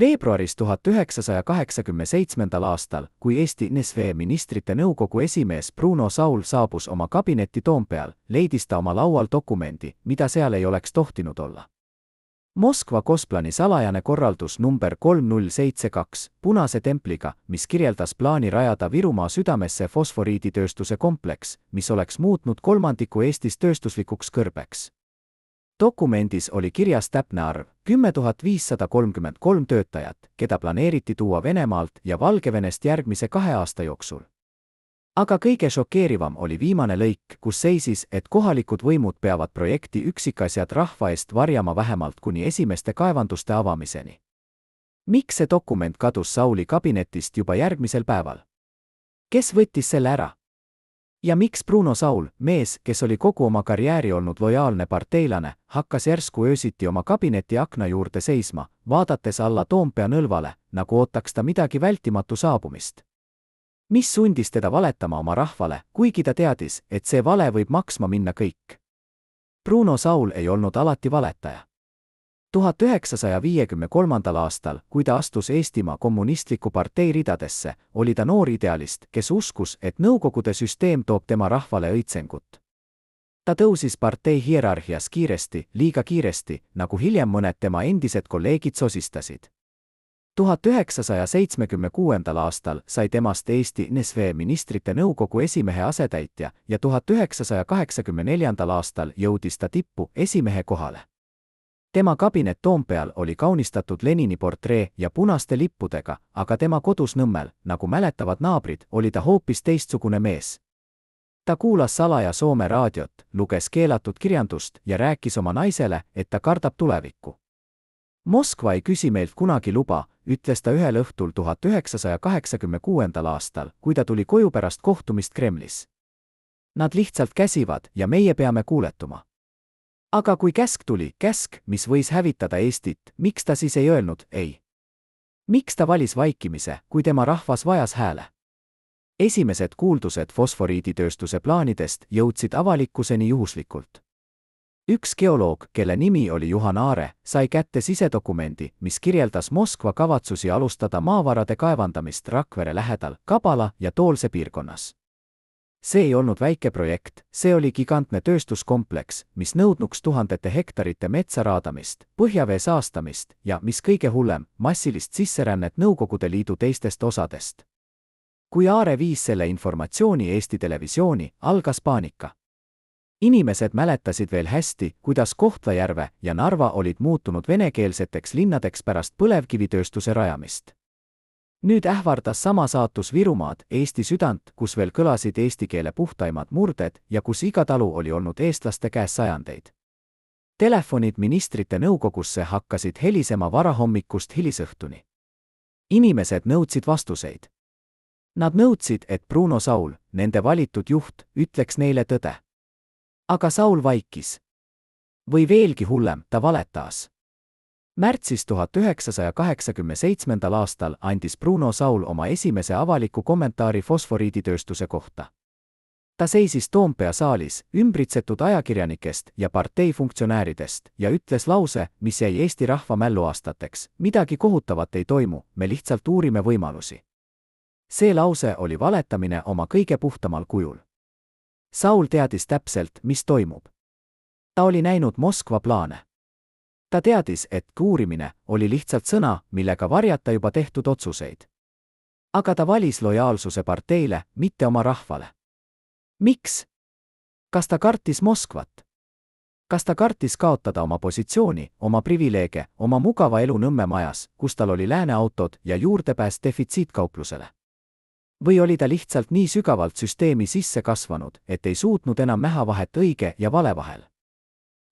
Veebruaris 1987. aastal, kui Eesti NSV ministrite nõukogu esimees Bruno Saul saabus oma kabinetti Toompeal, leidis ta oma laual dokumendi, mida seal ei oleks tohtinud olla. Moskva Kosplani salajane korraldus number 3072, punase templiga, mis kirjeldas plaani rajada Virumaa südamesse fosforiiditööstuse kompleks, mis oleks muutnud kolmandiku Eestis tööstuslikuks kõrbeks. Dokumendis oli kirjas täpne arv, 10 533 töötajat, keda planeeriti tuua Venemaalt ja Valgevenest järgmise 2 aasta jooksul. Aga kõige šokeerivam oli viimane lõik, kus seisis, et kohalikud võimud peavad projekti üksikasjad rahva eest varjama vähemalt kuni esimeste kaevanduste avamiseni. Miks see dokument kadus Sauli kabinetist juba järgmisel päeval? Kes võttis selle ära? Ja miks Bruno Saul, mees, kes oli kogu oma karjääri olnud lojaalne parteilane, hakkas järsku öösiti oma kabineti akna juurde seisma, vaadates alla Toompea nõlvale, nagu ootaks ta midagi vältimatu saabumist? Mis sundis teda valetama oma rahvale, kuigi ta teadis, et see vale võib maksma minna kõik? Bruno Saul ei olnud alati valetaja. 1953. aastal, kui ta astus Eestimaa kommunistliku partei ridadesse, oli ta noor idealist, kes uskus, et nõukogude süsteem toob tema rahvale õitsengut. Ta tõusis partei hierarhias kiiresti, liiga kiiresti, nagu hiljem mõned tema endised kolleegid sosistasid. 1976. aastal sai temast Eesti NSV ministrite nõukogu esimehe asetäitja ja 1984. aastal jõudis ta tippu esimehe kohale. Tema kabinet Toompeal oli kaunistatud Lenini portree ja punaste lippudega, aga tema kodus Nõmmel, nagu mäletavad naabrid, oli ta hoopis teistsugune mees. Ta kuulas salaja Soome raadiot, luges keelatud kirjandust ja rääkis oma naisele, et ta kardab tulevikku. Moskva ei küsi meilt kunagi luba, ütles ta ühel õhtul 1986. aastal, kui ta tuli koju pärast kohtumist Kremlis. Nad lihtsalt käsivad ja meie peame kuuletuma. Aga kui käsk tuli, käsk, mis võis hävitada Eestit, miks ta siis ei öelnud ei? Miks ta valis vaikimise, kui tema rahvas vajas hääle? Esimesed kuuldused fosforiiditööstuse plaanidest jõudsid avalikkuseni juhuslikult. Üks geoloog, kelle nimi oli Juhan Aare, sai kätte sisedokumendi, mis kirjeldas Moskva kavatsusi alustada maavarade kaevandamist Rakvere lähedal, Kabala ja Toolse piirkonnas. See ei olnud väike projekt, see oli gigantne tööstuskompleks, mis nõudnuks tuhandete hektarite metsa raadamist, põhjavee saastamist ja, mis kõige hullem, massilist sisserännet Nõukogude Liidu teistest osadest. Kui Aare viis selle informatsiooni Eesti televisiooni, algas paanika. Inimesed mäletasid veel hästi, kuidas Kohtla-Järve ja Narva olid muutunud venekeelseteks linnadeks pärast põlevkivitööstuse rajamist. Nüüd ähvardas sama saatus Virumaad, Eesti südant, kus veel kõlasid eesti keele puhtaimad murded ja kus iga talu oli olnud eestlaste käes sajandeid. Telefonid ministrite nõukogusse hakkasid helisema varahommikust hilisõhtuni. Inimesed nõudsid vastuseid. Nad nõudsid, et Bruno Saul, nende valitud juht, ütleks neile tõde. Aga Saul vaikis. Või veelgi hullem, ta valetas. Märtsis 1987. aastal andis Bruno Saul oma esimese avaliku kommentaari fosforiiditööstuse kohta. Ta seisis Toompea saalis, ümbritsetud ajakirjanikest ja parteifunktsionääridest ja ütles lause, mis jäi Eesti rahva mälluaastateks: midagi kohutavat ei toimu, me lihtsalt uurime võimalusi. See lause oli valetamine oma kõige puhtamal kujul. Saul teadis täpselt, mis toimub. Ta oli näinud Moskva plaane. Ta teadis, et uurimine oli lihtsalt sõna, millega varjata juba tehtud otsuseid. Aga ta valis lojaalsuse parteile, mitte oma rahvale. Miks? Kas ta kartis Moskvat? Kas ta kartis kaotada oma positsiooni, oma privileege, oma mugava elu Nõmme majas, kus tal oli lääneautod ja juurdepääs defitsiitkauplusele? Või oli ta lihtsalt nii sügavalt süsteemi sisse kasvanud, et ei suutnud enam näha vahet õige ja vale vahel?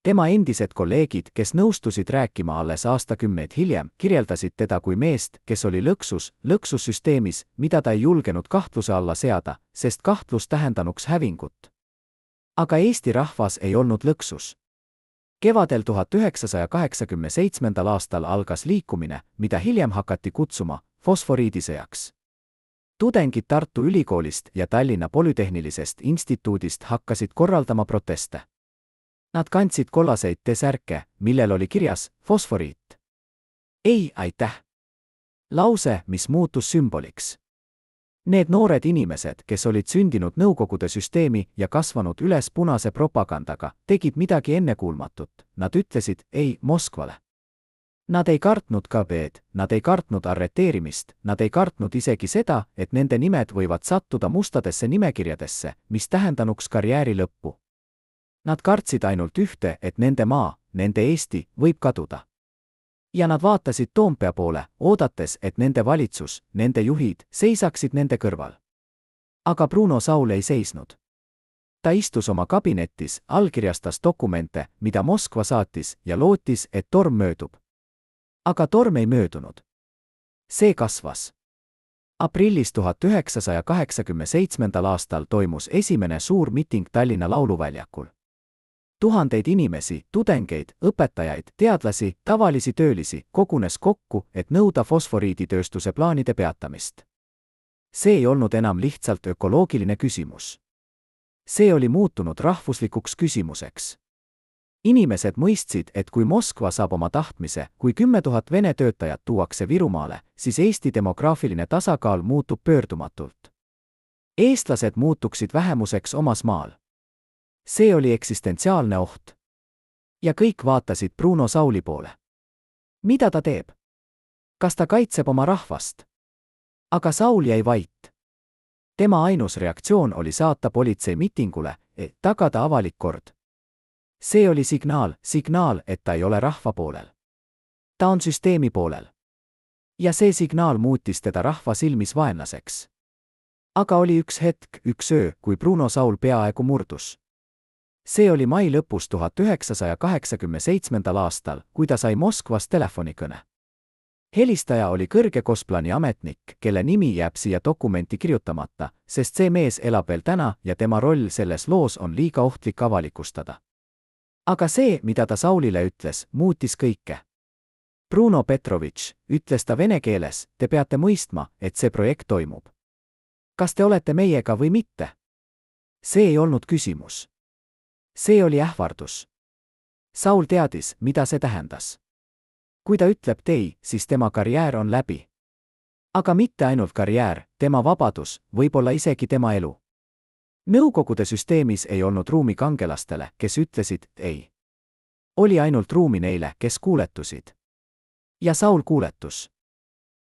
Tema endised kolleegid, kes nõustusid rääkima alles aastakümneid hiljem, kirjeldasid teda kui meest, kes oli lõksus süsteemis, mida ta ei julgenud kahtluse alla seada, sest kahtlus tähendanuks hävingut. Aga Eesti rahvas ei olnud lõksus. Kevadel 1987. aastal algas liikumine, mida hiljem hakati kutsuma fosforiidisõjaks. Tudengid Tartu Ülikoolist ja Tallinna Polütehnilisest instituudist hakkasid korraldama proteste. Nad kandsid kollaseid T-särke, millel oli kirjas fosforiit. Ei, aitäh! Lause, mis muutus sümboliks. Need noored inimesed, kes olid sündinud Nõukogude süsteemi ja kasvanud üles punase propagandaga, tegid midagi ennekuulmatut. Nad ütlesid ei Moskvale. Nad ei kartnud KGB-d, nad ei kartnud arreteerimist, nad ei kartnud isegi seda, et nende nimed võivad sattuda mustadesse nimekirjadesse, mis tähendanuks karjääri lõppu. Nad kartsid ainult ühte, et nende maa, nende Eesti, võib kaduda. Ja nad vaatasid Toompea poole, oodates, et nende valitsus, nende juhid, seisaksid nende kõrval. Aga Bruno Saul ei seisnud. Ta istus oma kabinetis, allkirjastas dokumente, mida Moskva saatis, ja lootis, et torm möödub. Aga torm ei möödunud. See kasvas. Aprillis 1987. aastal toimus esimene suur miiting Tallinna Lauluväljakul. Tuhandeid inimesi, tudengeid, õpetajaid, teadlasi, tavalisi töölisi kogunes kokku, et nõuda fosforiiditööstuse plaanide peatamist. See ei olnud enam lihtsalt ökoloogiline küsimus. See oli muutunud rahvuslikuks küsimuseks. Inimesed mõistsid, et kui Moskva saab oma tahtmise, kui 10 000 Vene töötajat tuuakse Virumaale, siis Eesti demograafiline tasakaal muutub pöördumatult. Eestlased muutuksid vähemuseks omas maal. See oli eksistentsiaalne oht. Ja kõik vaatasid Bruno Sauli poole. Mida ta teeb? Kas ta kaitseb oma rahvast? Aga Saul jäi vait. Tema ainus reaktsioon oli saata politsei miitingule, et tagada avalik kord. See oli signaal, et ta ei ole rahva poolel. Ta on süsteemi poolel. Ja see signaal muutis teda rahva silmis vaenlaseks. Aga oli üks hetk, üks öö, kui Bruno Saul peaaegu murdus. See oli mai lõpus 1987. aastal, kui ta sai Moskvas telefonikõne. Helistaja oli kõrge Gosplan'i ametnik, kelle nimi jääb siia dokumenti kirjutamata, sest see mees elab veel täna ja tema roll selles loos on liiga ohtlik avalikustada. Aga see, mida ta Saulile ütles, muutis kõike. Bruno Petrovitš, ütles ta vene keeles, te peate mõistma, et see projekt toimub. Kas te olete meiega või mitte? See ei olnud küsimus. See oli ähvardus. Saul teadis, mida see tähendas. Kui ta ütleb ei, siis tema karjäär on läbi. Aga mitte ainult karjäär, tema vabadus, võib-olla isegi tema elu. Nõukogude süsteemis ei olnud ruumi kangelastele, kes ütlesid ei. Oli ainult ruumi neile, kes kuuletusid. Ja Saul kuuletus.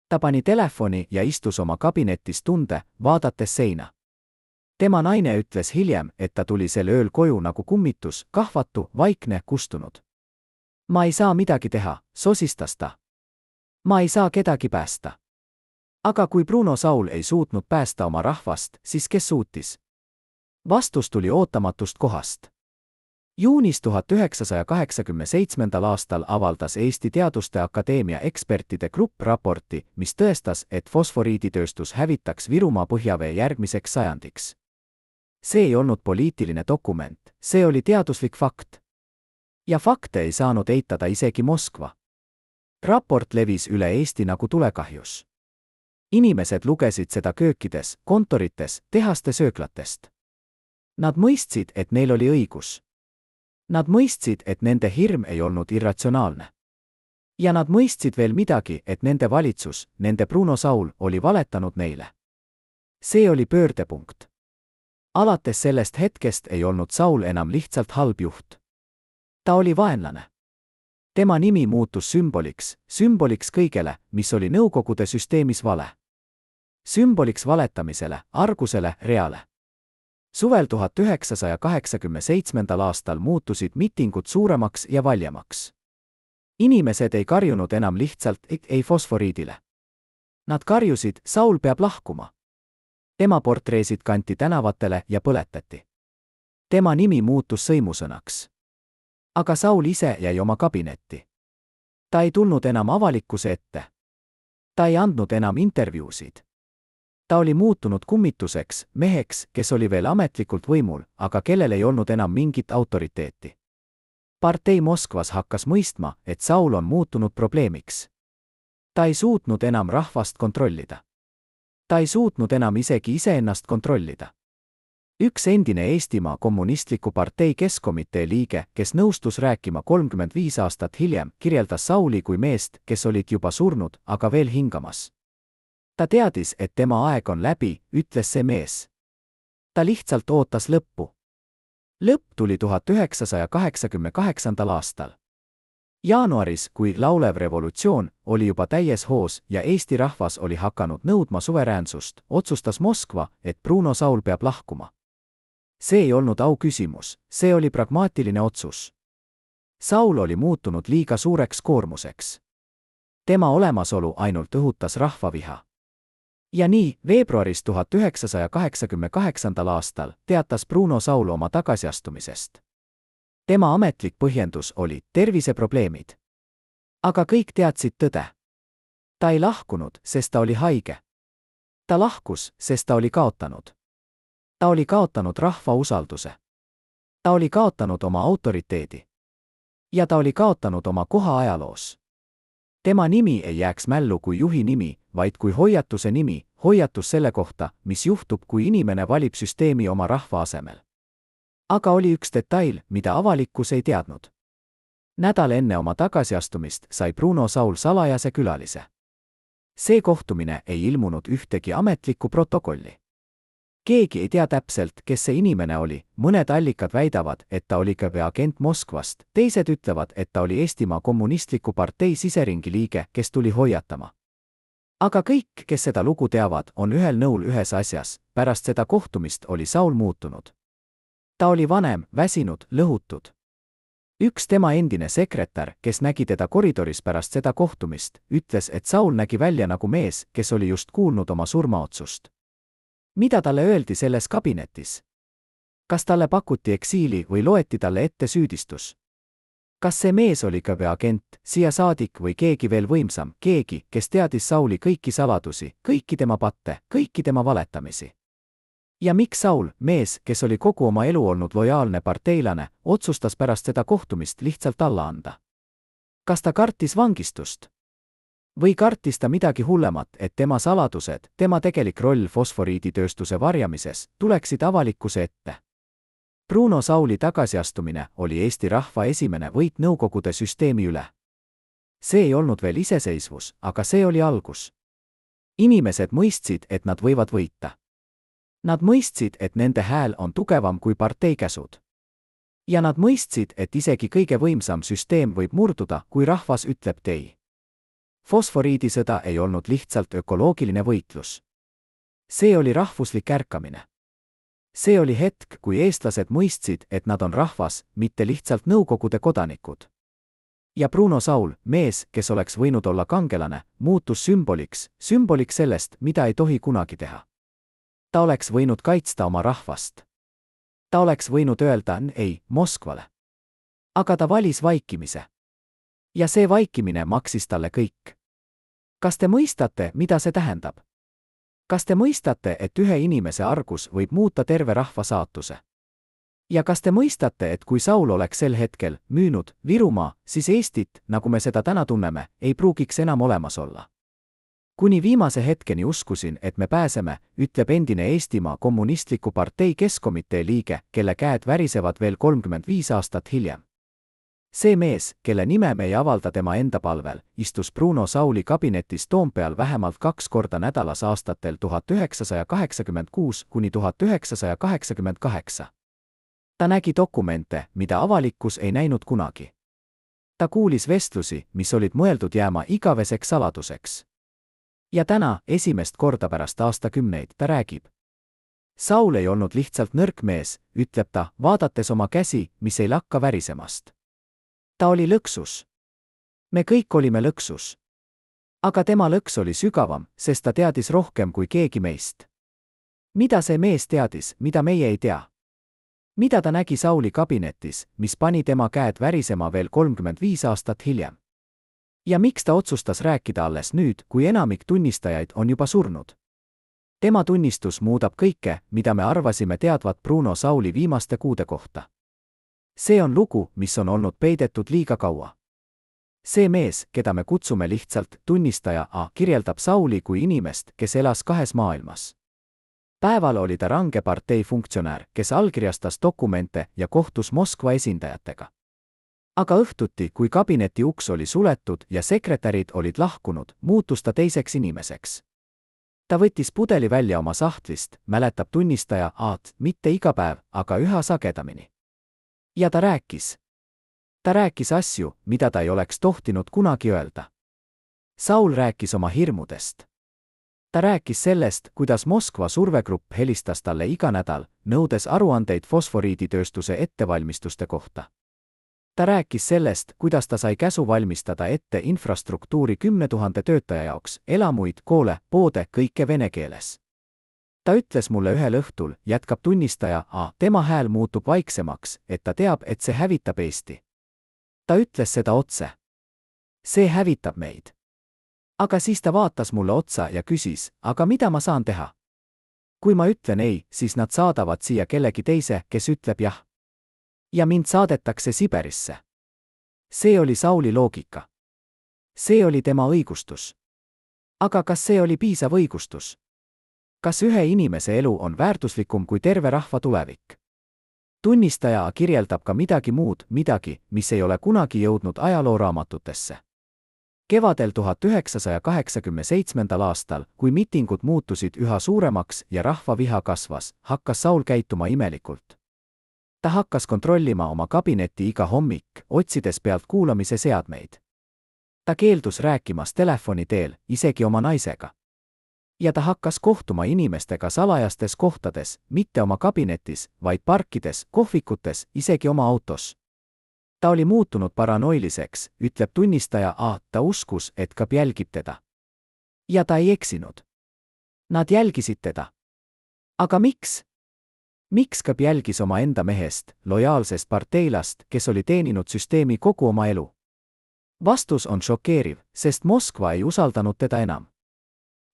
Ta pani telefoni ja istus oma kabinetis tunde, vaadates seina. Tema naine ütles hiljem, et ta tuli sel ööl koju nagu kummitus, kahvatu, vaikne, kustunud. Ma ei saa midagi teha, sosistas ta. Ma ei saa kedagi päästa. Aga kui Bruno Saul ei suutnud päästa oma rahvast, siis kes suutis? Vastus tuli ootamatust kohast. Juunis 1987. aastal avaldas Eesti Teaduste Akadeemia ekspertide grupp raporti, mis tõestas, et fosforiiditööstus hävitaks Virumaa põhjavee järgmiseks sajandiks. See ei olnud poliitiline dokument, see oli teaduslik fakt. Ja fakte ei saanud eitada isegi Moskva. Raport levis üle Eesti nagu tulekahjus. Inimesed lugesid seda köökides, kontorites, tehaste sööklatest. Nad mõistsid, et neil oli õigus. Nad mõistsid, et nende hirm ei olnud irratsionaalne. Ja nad mõistsid veel midagi, et nende valitsus, nende Bruno Saul, oli valetanud neile. See oli pöördepunkt. Alates sellest hetkest ei olnud Saul enam lihtsalt halb juht. Ta oli vaenlane. Tema nimi muutus sümboliks kõigele, mis oli Nõukogude süsteemis vale. Sümboliks valetamisele, argusele, reale. Suvel 1987. aastal muutusid miitingud suuremaks ja valjemaks. Inimesed ei karjunud enam lihtsalt ei fosforiidile. Nad karjusid, Saul peab lahkuma. Tema portreesid kanti tänavatele ja põletati. Tema nimi muutus sõimusõnaks. Aga Saul ise jäi oma kabinetti. Ta ei tulnud enam avalikkuse ette. Ta ei andnud enam intervjuusid. Ta oli muutunud kummituseks, meheks, kes oli veel ametlikult võimul, aga kellel ei olnud enam mingit autoriteeti. Partei Moskvas hakkas mõistma, et Saul on muutunud probleemiks. Ta ei suutnud enam rahvast kontrollida. Ta ei suutnud enam isegi iseennast kontrollida. Üks endine Eestimaa Kommunistliku Partei Keskkomitee liige, kes nõustus rääkima 35 aastat hiljem, kirjeldas Sauli kui meest, kes olid juba surnud, aga veel hingamas. Ta teadis, et tema aeg on läbi, ütles see mees. Ta lihtsalt ootas lõppu. Lõpp tuli 1988. aastal. Jaanuaris, kui laulev revolutsioon oli juba täies hoos ja Eesti rahvas oli hakanud nõudma suveräänsust, otsustas Moskva, et Bruno Saul peab lahkuma. See ei olnud auküsimus, see oli pragmaatiline otsus. Saul oli muutunud liiga suureks koormuseks. Tema olemasolu ainult õhutas rahvaviha. Ja nii, veebruaris 1988. aastal teatas Bruno Saul oma tagasiastumisest. Tema ametlik põhjendus oli terviseprobleemid. Aga kõik teadsid tõde. Ta ei lahkunud, sest ta oli haige. Ta lahkus, sest ta oli kaotanud. Ta oli kaotanud rahva usalduse. Ta oli kaotanud oma autoriteedi. Ja ta oli kaotanud oma koha ajaloos. Tema nimi ei jääks mällu kui juhi nimi, vaid kui hoiatuse nimi, hoiatus selle kohta, mis juhtub, kui inimene valib süsteemi oma rahva asemel. Aga oli üks detail, mida avalikkus ei teadnud. Nädal enne oma tagasiastumist sai Bruno Saul salajase külalise. See kohtumine ei ilmunud ühtegi ametlikku protokolli. Keegi ei tea täpselt, kes see inimene oli, mõned allikad väidavad, et ta oli KGB agent Moskvast, teised ütlevad, et ta oli Eestimaa Kommunistliku Partei siseringi liige, kes tuli hoiatama. Aga kõik, kes seda lugu teavad, on ühel nõul ühes asjas, pärast seda kohtumist oli Saul muutunud. Ta oli vanem, väsinud, lõhutud. Üks tema endine sekretär, kes nägi teda koridoris pärast seda kohtumist, ütles, et Saul nägi välja nagu mees, kes oli just kuulnud oma surmaotsust. Mida talle öeldi selles kabinetis? Kas talle pakuti eksiili või loeti talle ette süüdistus? Kas see mees oli KGB agent, siia saadik või keegi veel võimsam, keegi, kes teadis Sauli kõiki saladusi, kõiki tema patte, kõiki tema valetamisi? Ja miks Saul, mees, kes oli kogu oma elu olnud lojaalne parteilane, otsustas pärast seda kohtumist lihtsalt alla anda? Kas ta kartis vangistust? Või kartis ta midagi hullemat, et tema saladused, tema tegelik roll fosforiiditööstuse varjamises, tuleksid avalikkuse ette? Bruno Sauli tagasiastumine oli Eesti rahva esimene võit Nõukogude süsteemi üle. See ei olnud veel iseseisvus, aga see oli algus. Inimesed mõistsid, et nad võivad võita. Nad mõistsid, et nende hääl on tugevam kui partei käsud. Ja nad mõistsid, et isegi kõige võimsam süsteem võib murduda, kui rahvas ütleb ei. Fosforiidisõda ei olnud lihtsalt ökoloogiline võitlus. See oli rahvuslik ärkamine. See oli hetk, kui eestlased mõistsid, et nad on rahvas, mitte lihtsalt Nõukogude kodanikud. Ja Bruno Saul, mees, kes oleks võinud olla kangelane, muutus sümboliks sellest, mida ei tohi kunagi teha. Ta oleks võinud kaitsta oma rahvast. Ta oleks võinud öelda ei Moskvale. Aga ta valis vaikimise. Ja see vaikimine maksis talle kõik. Kas te mõistate, mida see tähendab? Kas te mõistate, et ühe inimese argus võib muuta terve rahva saatuse? Ja kas te mõistate, et kui Saul oleks sel hetkel müünud Virumaa, siis Eestit, nagu me seda täna tunneme, ei pruugiks enam olemas olla? Kuni viimase hetkeni uskusin, et me pääseme, ütleb endine Eestimaa Kommunistliku Partei Keskkomitee liige, kelle käed värisevad veel 35 aastat hiljem. See mees, kelle nime me ei avalda tema enda palvel, istus Bruno Sauli kabinetis Toompeal vähemalt 2 korda nädalas aastatel 1986 kuni 1988. Ta nägi dokumente, mida avalikkus ei näinud kunagi. Ta kuulis vestlusi, mis olid mõeldud jääma igaveseks saladuseks. Ja täna, esimest korda pärast aastakümneid, ta räägib. Saul ei olnud lihtsalt nõrk mees, ütleb ta, vaadates oma käsi, mis ei lakka värisemast. Ta oli lõksus. Me kõik olime lõksus. Aga tema lõks oli sügavam, sest ta teadis rohkem kui keegi meist. Mida see mees teadis, mida meie ei tea? Mida ta nägi Sauli kabinetis, mis pani tema käed värisema veel 35 aastat hiljem? Ja miks ta otsustas rääkida alles nüüd, kui enamik tunnistajaid on juba surnud? Tema tunnistus muudab kõike, mida me arvasime teadvat Bruno Sauli viimaste kuude kohta. See on lugu, mis on olnud peidetud liiga kaua. See mees, keda me kutsume lihtsalt tunnistaja A, kirjeldab Sauli kui inimest, kes elas 2 maailmas. Päeval oli ta range partei funktsionäär, kes allkirjastas dokumente ja kohtus Moskva esindajatega. Aga õhtuti, kui kabineti uks oli suletud ja sekretärid olid lahkunud, muutus ta teiseks inimeseks. Ta võttis pudeli välja oma sahtlist, mäletab tunnistaja A-t, mitte iga päev, aga üha sagedamini. Ja ta rääkis. Ta rääkis asju, mida ta ei oleks tohtinud kunagi öelda. Saul rääkis oma hirmudest. Ta rääkis sellest, kuidas Moskva survegrupp helistas talle iga nädal, nõudes aruandeid fosforiiditööstuse ettevalmistuste kohta. Ta rääkis sellest, kuidas ta sai käsu valmistada ette infrastruktuuri 10 000 töötaja jaoks, elamuid, koole, poode, kõike vene keeles. Ta ütles mulle ühel õhtul, jätkab tunnistaja A, tema hääl muutub vaiksemaks, et ta teab, et see hävitab Eesti. Ta ütles seda otse. See hävitab meid. Aga siis ta vaatas mulle otsa ja küsis, aga mida ma saan teha? Kui ma ütlen ei, siis nad saadavad siia kellegi teise, kes ütleb jah. Ja mind saadetakse Siberisse. See oli Sauli loogika. See oli tema õigustus. Aga kas see oli piisav õigustus? Kas ühe inimese elu on väärtuslikum kui terve rahva tulevik? Tunnistaja kirjeldab ka midagi muud, midagi, mis ei ole kunagi jõudnud ajalooraamatutesse. Kevadel 1987. aastal, kui miitingud muutusid üha suuremaks ja rahva viha kasvas, hakkas Saul käituma imelikult. Ta hakkas kontrollima oma kabinetti iga hommik, otsides pealt kuulamise seadmeid. Ta keeldus rääkimas telefoni teel, isegi oma naisega. Ja ta hakkas kohtuma inimestega salajastes kohtades, mitte oma kabinetis, vaid parkides, kohvikutes, isegi oma autos. Ta oli muutunud paranoiliseks, ütleb tunnistaja A, ta uskus, et KGB jälgib teda. Ja ta ei eksinud. Nad jälgisid teda. Aga miks? Miks KGB jälgis oma enda mehest, lojaalsest parteilast, kes oli teeninud süsteemi kogu oma elu? Vastus on šokeeriv, sest Moskva ei usaldanud teda enam.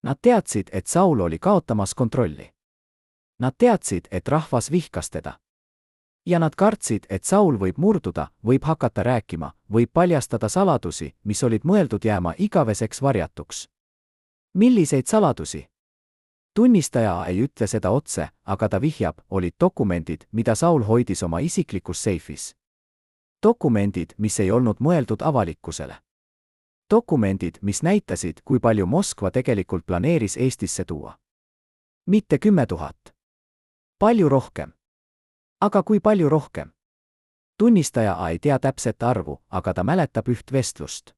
Nad teadsid, et Saul oli kaotamas kontrolli. Nad teadsid, et rahvas vihkas teda. Ja nad kartsid, et Saul võib murduda, võib hakata rääkima, võib paljastada saladusi, mis olid mõeldud jääma igaveseks varjatuks. Milliseid saladusi? Tunnistaja ei ütle seda otse, aga ta vihjab, olid dokumendid, mida Saul hoidis oma isiklikus seifis. Dokumendid, mis ei olnud mõeldud avalikkusele. Dokumendid, mis näitasid, kui palju Moskva tegelikult planeeris Eestisse tuua. Mitte 10 000. Palju rohkem. Aga kui palju rohkem? Tunnistaja ei tea täpset arvu, aga ta mäletab üht vestlust.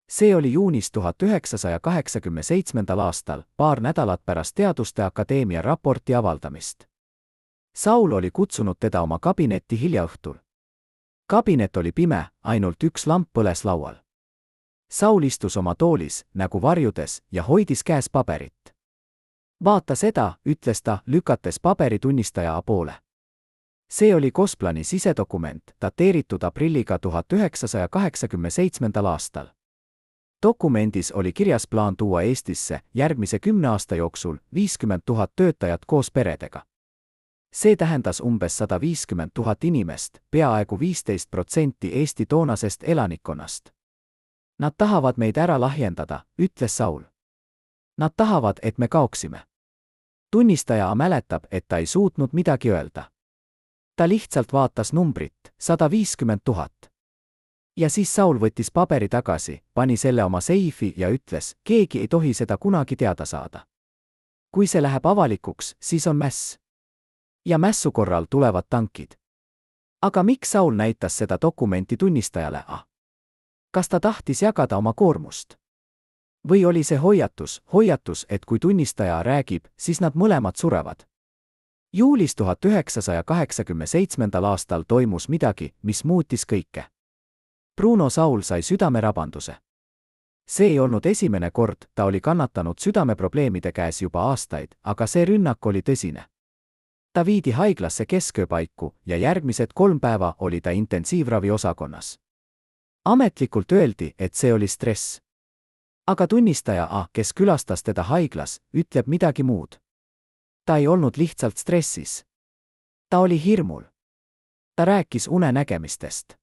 See oli juunis 1987. aastal, paar nädalat pärast Teaduste Akadeemia raporti avaldamist. Saul oli kutsunud teda oma kabinetti hiljaõhtul. Kabinet oli pime, ainult üks lamp põles laual. Saul istus oma toolis, nägu varjudes, ja hoidis käes paberit. Vaata seda, ütles ta, lükates paberi tunnistaja poole. See oli Gosplani sisedokument, dateeritud aprilliga 1987. aastal. Dokumendis oli kirjas plaan tuua Eestisse järgmise 10 aasta jooksul 50 000 töötajat koos peredega. See tähendas umbes 150 000 inimest, peaaegu 15% Eesti toonasest elanikkonnast. Nad tahavad meid ära lahjendada, ütles Saul. Nad tahavad, et me kaoksime. Tunnistaja mäletab, et ta ei suutnud midagi öelda. Ta lihtsalt vaatas numbrit, 150 000. Ja siis Saul võttis paberi tagasi, pani selle oma seifi ja ütles, keegi ei tohi seda kunagi teada saada. Kui see läheb avalikuks, siis on mäss. Ja mässu korral tulevad tankid. Aga miks Saul näitas seda dokumenti tunnistajale? Kas ta tahtis jagada oma koormust? Või oli see hoiatus, et kui tunnistaja räägib, siis nad mõlemad surevad? Juulis 1987. aastal toimus midagi, mis muutis kõike. Bruno Saul sai südamerabanduse. See ei olnud esimene kord, ta oli kannatanud südameprobleemide käes juba aastaid, aga see rünnak oli tõsine. Ta viidi haiglasse keskööpaiku ja järgmised 3 päeva oli ta intensiivraviosakonnas. Ametlikult öeldi, et see oli stress. Aga tunnistaja A, kes külastas teda haiglas, ütleb midagi muud. Ta ei olnud lihtsalt stressis. Ta oli hirmul. Ta rääkis unenägemistest.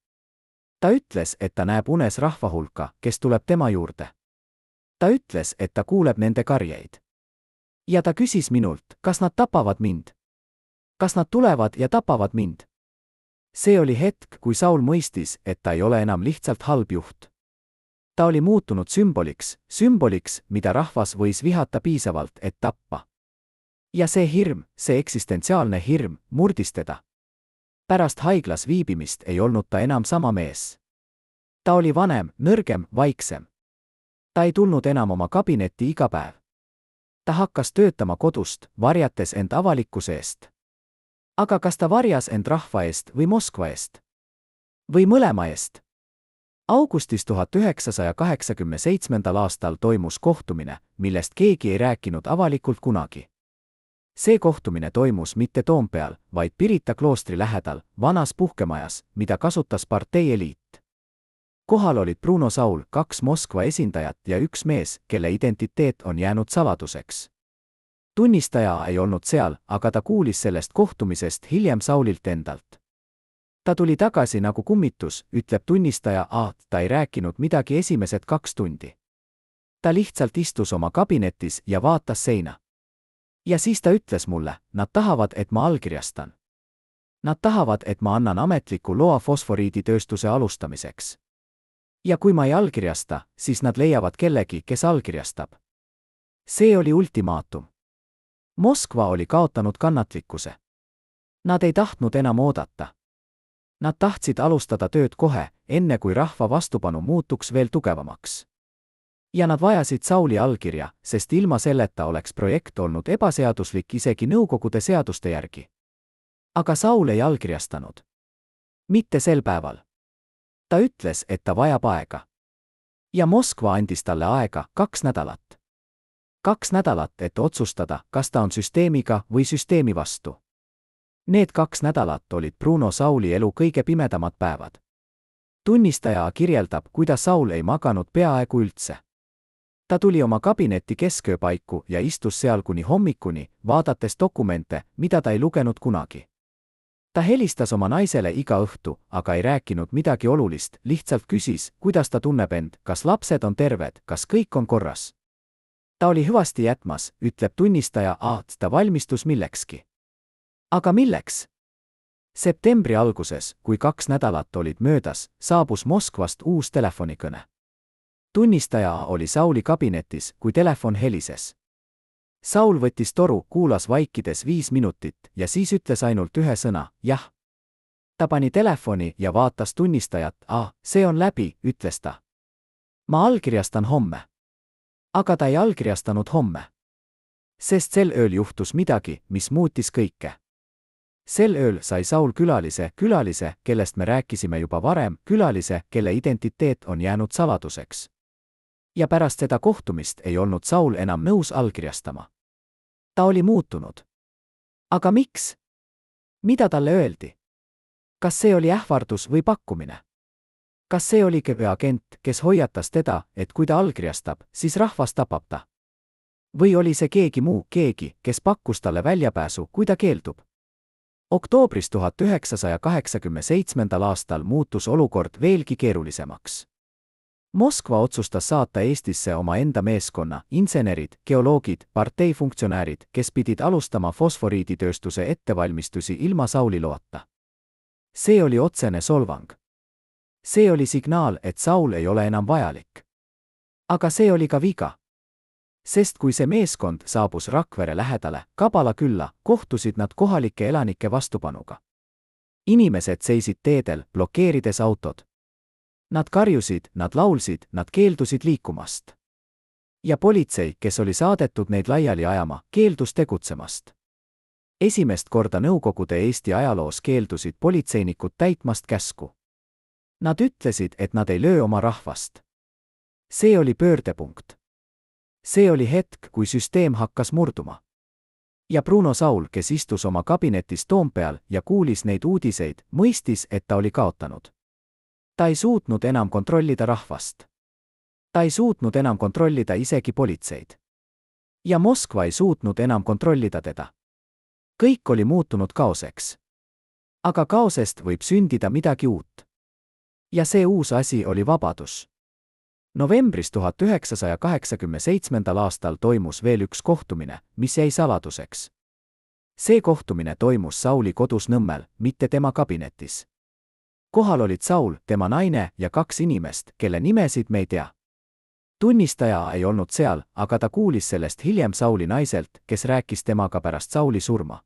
Ta ütles, et ta näeb unes rahva hulka, kes tuleb tema juurde. Ta ütles, et ta kuuleb nende karjeid. Ja ta küsis minult, kas nad tapavad mind. Kas nad tulevad ja tapavad mind? See oli hetk, kui Saul mõistis, et ta ei ole enam lihtsalt halb juht. Ta oli muutunud sümboliks, mida rahvas võis vihata piisavalt, et tappa. Ja see hirm, see eksistentsiaalne hirm, murdis teda. Pärast haiglas viibimist ei olnud ta enam sama mees. Ta oli vanem, nõrgem, vaiksem. Ta ei tulnud enam oma kabinetti iga päev. Ta hakkas töötama kodust, varjates end avalikkuse eest. Aga kas ta varjas end rahva eest või Moskva eest? Või mõlema eest? Augustis 1987. aastal toimus kohtumine, millest keegi ei rääkinud avalikult kunagi. See kohtumine toimus mitte Toompeal, vaid Pirita kloostri lähedal, vanas puhkemajas, mida kasutas partei eliit. Kohal olid Bruno Saul, 2 Moskva esindajat ja 1 mees, kelle identiteet on jäänud saladuseks. Tunnistaja ei olnud seal, aga ta kuulis sellest kohtumisest hiljem Saulilt endalt. Ta tuli tagasi nagu kummitus, ütleb tunnistaja, ta ei rääkinud midagi esimesed 2 tundi. Ta lihtsalt istus oma kabinetis ja vaatas seina. Ja siis ta ütles mulle, nad tahavad, et ma allkirjastan. Nad tahavad, et ma annan ametliku loa fosforiiditööstuse alustamiseks. Ja kui ma ei allkirjasta, siis nad leiavad kellegi, kes allkirjastab. See oli ultimaatum. Moskva oli kaotanud kannatlikkuse. Nad ei tahtnud enam oodata. Nad tahtsid alustada tööd kohe, enne kui rahva vastupanu muutuks veel tugevamaks. Ja nad vajasid Sauli allkirja, sest ilma selleta oleks projekt olnud ebaseaduslik isegi Nõukogude seaduste järgi. Aga Saul ei allkirjastanud. Mitte sel päeval. Ta ütles, et ta vajab aega. Ja Moskva andis talle aega 2 nädalat. 2 nädalat, et otsustada, kas ta on süsteemiga või süsteemi vastu. Need 2 nädalat olid Bruno Sauli elu kõige pimedamad päevad. Tunnistaja kirjeldab, kuidas Saul ei maganud peaaegu üldse. Ta tuli oma kabinetti keskööpaiku ja istus seal kuni hommikuni, vaadates dokumente, mida ta ei lugenud kunagi. Ta helistas oma naisele iga õhtu, aga ei rääkinud midagi olulist, lihtsalt küsis, kuidas ta tunneb end, kas lapsed on terved, kas kõik on korras. Ta oli hüvasti jätmas, ütleb tunnistaja, ta valmistus millekski. Aga milleks? Septembri alguses, kui 2 nädalat olid möödas, saabus Moskvast uus telefonikõne. Tunnistaja oli Sauli kabinetis, kui telefon helises. Saul võttis toru, kuulas vaikides 5 minutit ja siis ütles ainult 1 sõna, jah. Ta pani telefoni ja vaatas tunnistajat, see on läbi, ütles ta. Ma allkirjastan homme. Aga ta ei allkirjastanud homme. Sest sel ööl juhtus midagi, mis muutis kõike. Sel ööl sai Saul külalise, kellest me rääkisime juba varem, külalise, kelle identiteet on jäänud saladuseks. Ja pärast seda kohtumist ei olnud Saul enam nõus allkirjastama. Ta oli muutunud. Aga miks? Mida talle öeldi? Kas see oli ähvardus või pakkumine? Kas see oli KGB agent, kes hoiatas teda, et kui ta allkirjastab, siis rahvas tapab ta? Või oli see keegi muu, kes pakkus talle väljapääsu, kui ta keeldub? Oktoobris 1987. aastal muutus olukord veelgi keerulisemaks. Moskva otsustas saata Eestisse oma enda meeskonna, insenerid, geoloogid, parteifunktsionäärid, kes pidid alustama fosforiiditööstuse ettevalmistusi ilma Sauli loata. See oli otsene solvang. See oli signaal, et Saul ei ole enam vajalik. Aga see oli ka viga. Sest kui see meeskond saabus Rakvere lähedale, Kabala külla, kohtusid nad kohalike elanike vastupanuga. Inimesed seisid teedel, blokeerides autod. Nad karjusid, nad laulsid, nad keeldusid liikumast. Ja politsei, kes oli saadetud neid laiali ajama, keeldus tegutsemast. Esimest korda Nõukogude Eesti ajaloos keeldusid politseinikud täitmast käsku. Nad ütlesid, et nad ei löö oma rahvast. See oli pöördepunkt. See oli hetk, kui süsteem hakkas murduma. Ja Bruno Saul, kes istus oma kabinetis Toompeal ja kuulis neid uudiseid, mõistis, et ta oli kaotanud. Ta ei suutnud enam kontrollida rahvast. Ta ei suutnud enam kontrollida isegi politseid. Ja Moskva ei suutnud enam kontrollida teda. Kõik oli muutunud kaoseks. Aga kaosest võib sündida midagi uut. Ja see uus asi oli vabadus. Novembris 1987. aastal toimus veel üks kohtumine, mis jäi saladuseks. See kohtumine toimus Sauli kodus Nõmmel, mitte tema kabinetis. Kohal olid Saul, tema naine ja 2 inimest, kelle nimesid me ei tea. Tunnistaja ei olnud seal, aga ta kuulis sellest hiljem Sauli naiselt, kes rääkis temaga pärast Sauli surma.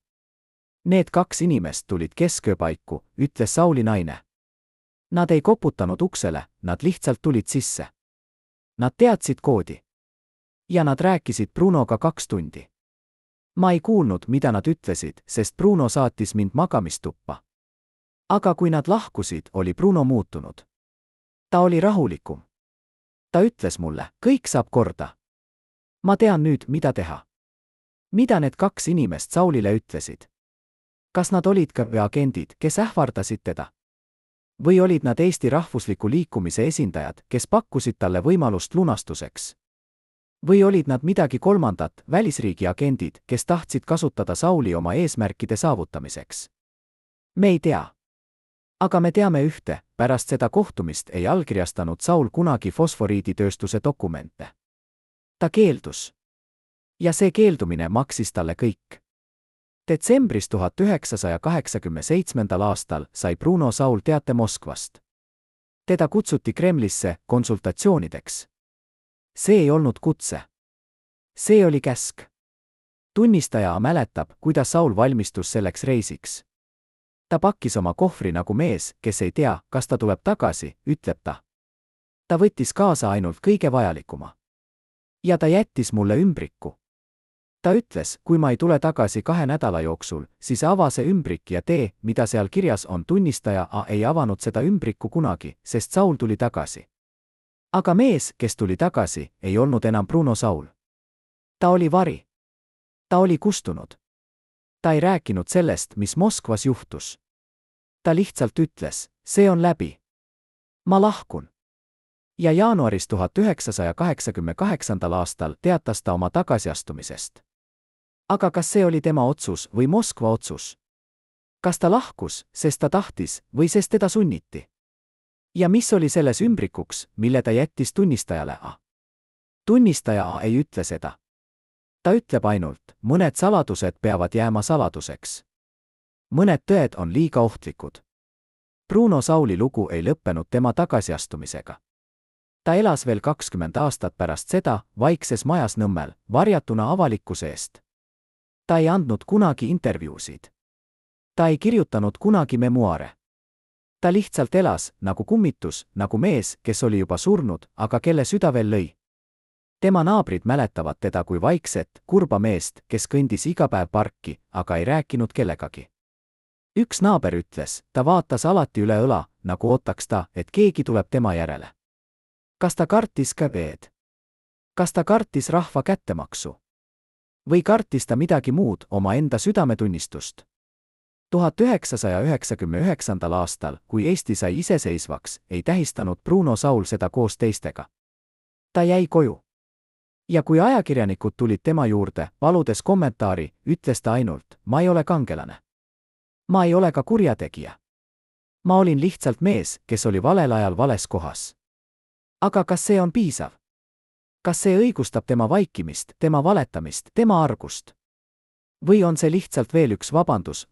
Need 2 inimest tulid kesköö paiku, ütles Sauli naine. Nad ei koputanud uksele, nad lihtsalt tulid sisse. Nad teadsid koodi. Ja nad rääkisid Brunoga 2 tundi. Ma ei kuulnud, mida nad ütlesid, sest Bruno saatis mind magamistuppa. Aga kui nad lahkusid, oli Bruno muutunud. Ta oli rahulikum. Ta ütles mulle, kõik saab korda. Ma tean nüüd, mida teha. Mida need 2 inimest Saulile ütlesid? Kas nad olid ka agendid, kes ähvardasid teda? Või olid nad Eesti rahvusliku liikumise esindajad, kes pakkusid talle võimalust lunastuseks? Või olid nad midagi kolmandat, välisriigi agendid, kes tahtsid kasutada Sauli oma eesmärkide saavutamiseks? Me ei tea. Aga me teame ühte, pärast seda kohtumist ei allkirjastanud Saul kunagi fosforiiditööstuse dokumente. Ta keeldus. Ja see keeldumine maksis talle kõik. Detsembris 1987. aastal sai Bruno Saul teate Moskvast. Teda kutsuti Kremlisse konsultatsioonideks. See ei olnud kutse. See oli käsk. Tunnistaja mäletab, kuidas Saul valmistus selleks reisiks. Ta pakkis oma kohvri nagu mees, kes ei tea, kas ta tuleb tagasi, ütleb ta. Ta võttis kaasa ainult kõige vajalikuma. Ja ta jättis mulle ümbriku. Ta ütles, kui ma ei tule tagasi 2 nädala jooksul, siis ava see ümbrik ja tee, mida seal kirjas on. Tunnistaja ei avanud seda ümbrikku kunagi, sest Saul tuli tagasi. Aga mees, kes tuli tagasi, ei olnud enam Bruno Saul. Ta oli vari. Ta oli kustunud. Ta ei rääkinud sellest, mis Moskvas juhtus. Ta lihtsalt ütles, see on läbi. Ma lahkun. Ja jaanuaris 1988. aastal teatas ta oma tagasiastumisest. Aga kas see oli tema otsus või Moskva otsus? Kas ta lahkus, sest ta tahtis, või sest teda sunniti? Ja mis oli selles ümbrikuks, mille ta jättis tunnistajale? Tunnistaja ei ütle seda. Ta ütleb ainult, mõned saladused peavad jääma saladuseks. Mõned tõed on liiga ohtlikud. Bruno Sauli lugu ei lõppenud tema tagasiastumisega. Ta elas veel 20 aastat pärast seda vaikses majas Nõmmel, varjatuna avalikkuse eest. Ta ei andnud kunagi intervjuusid. Ta ei kirjutanud kunagi memuaare. Ta lihtsalt elas nagu kummitus, nagu mees, kes oli juba surnud, aga kelle süda veel lõi. Tema naabrid mäletavad teda kui vaikset, kurba meest, kes kõndis iga päev parki, aga ei rääkinud kellegagi. Üks naaber ütles, ta vaatas alati üle õla, nagu ootaks ta, et keegi tuleb tema järele. Kas ta kartis ka veed? Kas ta kartis rahva kättemaksu? Või kartis ta midagi muud, omaenda südametunnistust? 1999. aastal, kui Eesti sai iseseisvaks, ei tähistanud Bruno Saul seda koos teistega. Ta jäi koju. Ja kui ajakirjanikud tulid tema juurde, paludes kommentaari, ütles ta ainult, ma ei ole kangelane. Ma ei ole ka kurjategija. Ma olin lihtsalt mees, kes oli valel ajal vales kohas. Aga kas see on piisav? Kas see õigustab tema vaikimist, tema valetamist, tema argust? Või on see lihtsalt veel üks vabandus,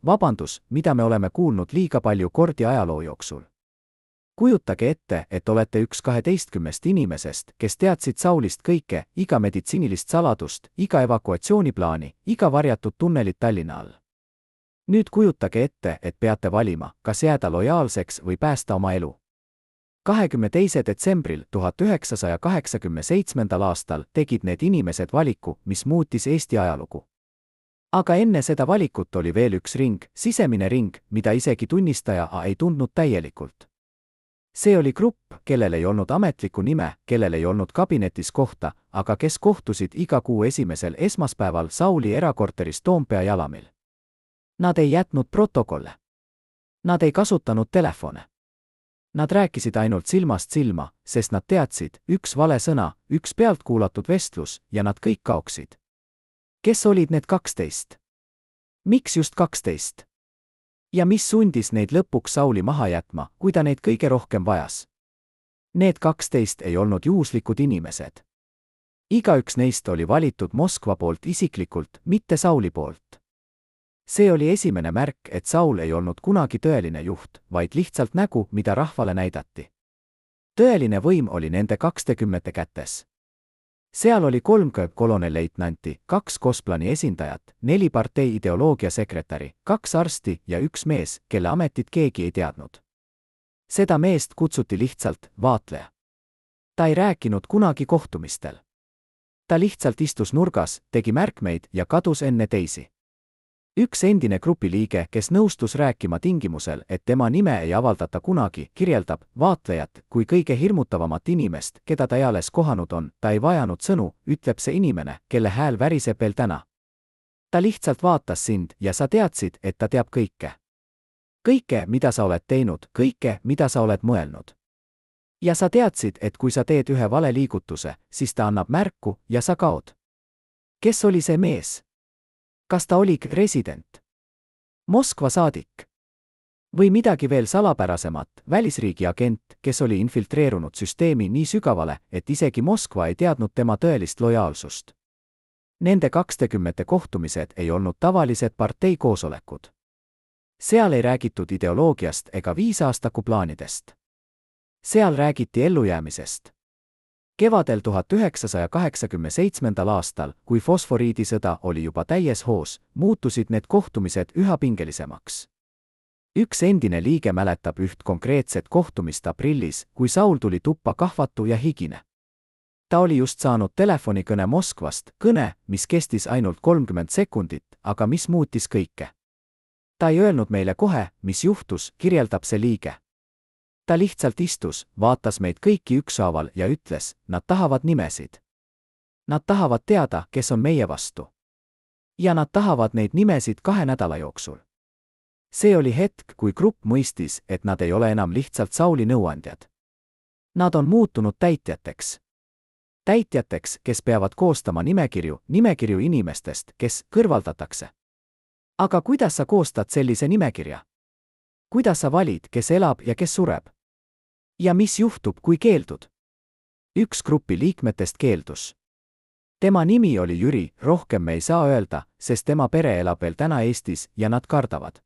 mida me oleme kuulnud liiga palju kordi ajaloo jooksul? Kujutage ette, et olete üks 12 inimesest, kes teadsid Saulist kõike, iga meditsiinilist saladust, iga evakuatsiooniplaani, iga varjatud tunnelit Tallinna all. Nüüd kujutage ette, et peate valima, kas jääda lojaalseks või päästa oma elu. 22. detsembril 1987. aastal tegid need inimesed valiku, mis muutis Eesti ajalugu. Aga enne seda valikut oli veel üks ring, sisemine ring, mida isegi tunnistaja ei tundnud täielikult. See oli grupp, kellel ei olnud ametlikku nime, kellel ei olnud kabinetis kohta, aga kes kohtusid iga kuu esimesel esmaspäeval Sauli erakorteris Toompea jalamil. Nad ei jätnud protokolle. Nad ei kasutanud telefone. Nad rääkisid ainult silmast silma, sest nad teadsid, üks vale sõna, üks pealtkuulatud vestlus ja nad kõik kaoksid. Kes olid need 12? Miks just 12? Ja mis sundis neid lõpuks Sauli maha jätma, kui ta neid kõige rohkem vajas? Need 12 ei olnud juhuslikud inimesed. Igaüks neist oli valitud Moskva poolt isiklikult, mitte Sauli poolt. See oli esimene märk, et Saul ei olnud kunagi tõeline juht, vaid lihtsalt nägu, mida rahvale näidati. Tõeline võim oli nende 20 kätes. Seal oli 3 kolonelleitnanti, 2 Gosplan'i esindajat, 4 partei ideoloogia sekretäri, 2 arsti ja 1 mees, kelle ametit keegi ei teadnud. Seda meest kutsuti lihtsalt vaatleja. Ta ei rääkinud kunagi kohtumistel. Ta lihtsalt istus nurgas, tegi märkmeid ja kadus enne teisi. Üks endine grupiliige, kes nõustus rääkima tingimusel, et tema nime ei avaldata kunagi, kirjeldab vaatlejat kui kõige hirmutavamat inimest, keda ta eales kohanud on. Ta ei vajanud sõnu, ütleb see inimene, kelle hääl väriseb veel täna. Ta lihtsalt vaatas sind ja sa teadsid, et ta teab kõike. Kõike, mida sa oled teinud, kõike, mida sa oled mõelnud. Ja sa teadsid, et kui sa teed ühe vale liigutuse, siis ta annab märku ja sa kaod. Kes oli see mees? Kas ta oli resident? Moskva saadik? Või midagi veel salapärasemat, välisriigi agent, kes oli infiltreerunud süsteemi nii sügavale, et isegi Moskva ei teadnud tema tõelist lojaalsust? Nende 20 kohtumised ei olnud tavalised partei koosolekud. Seal ei räägitud ideoloogiast ega 5-aastaku plaanidest. Seal räägiti ellujäämisest. Kevadel 1987. aastal, kui fosforiidisõda oli juba täies hoos, muutusid need kohtumised üha pingelisemaks. Üks endine liige mäletab üht konkreetset kohtumist aprillis, kui Saul tuli tuppa kahvatu ja higine. Ta oli just saanud telefonikõne Moskvast, kõne, mis kestis ainult 30 sekundit, aga mis muutis kõike. Ta ei öelnud meile kohe, mis juhtus, kirjeldab see liige. Ta lihtsalt istus, vaatas meid kõiki ükshaaval ja ütles, nad tahavad nimesid. Nad tahavad teada, kes on meie vastu. Ja nad tahavad neid nimesid 2 nädala jooksul. See oli hetk, kui grupp mõistis, et nad ei ole enam lihtsalt Sauli nõuandjad. Nad on muutunud täitjateks. Täitjateks, kes peavad koostama nimekirju inimestest, kes kõrvaldatakse. Aga kuidas sa koostad sellise nimekirja? Kuidas sa valid, kes elab ja kes sureb? Ja mis juhtub, kui keeldud? Üks grupi liikmetest keeldus. Tema nimi oli Jüri, rohkem me ei saa öelda, sest tema pere elab veel täna Eestis ja nad kardavad.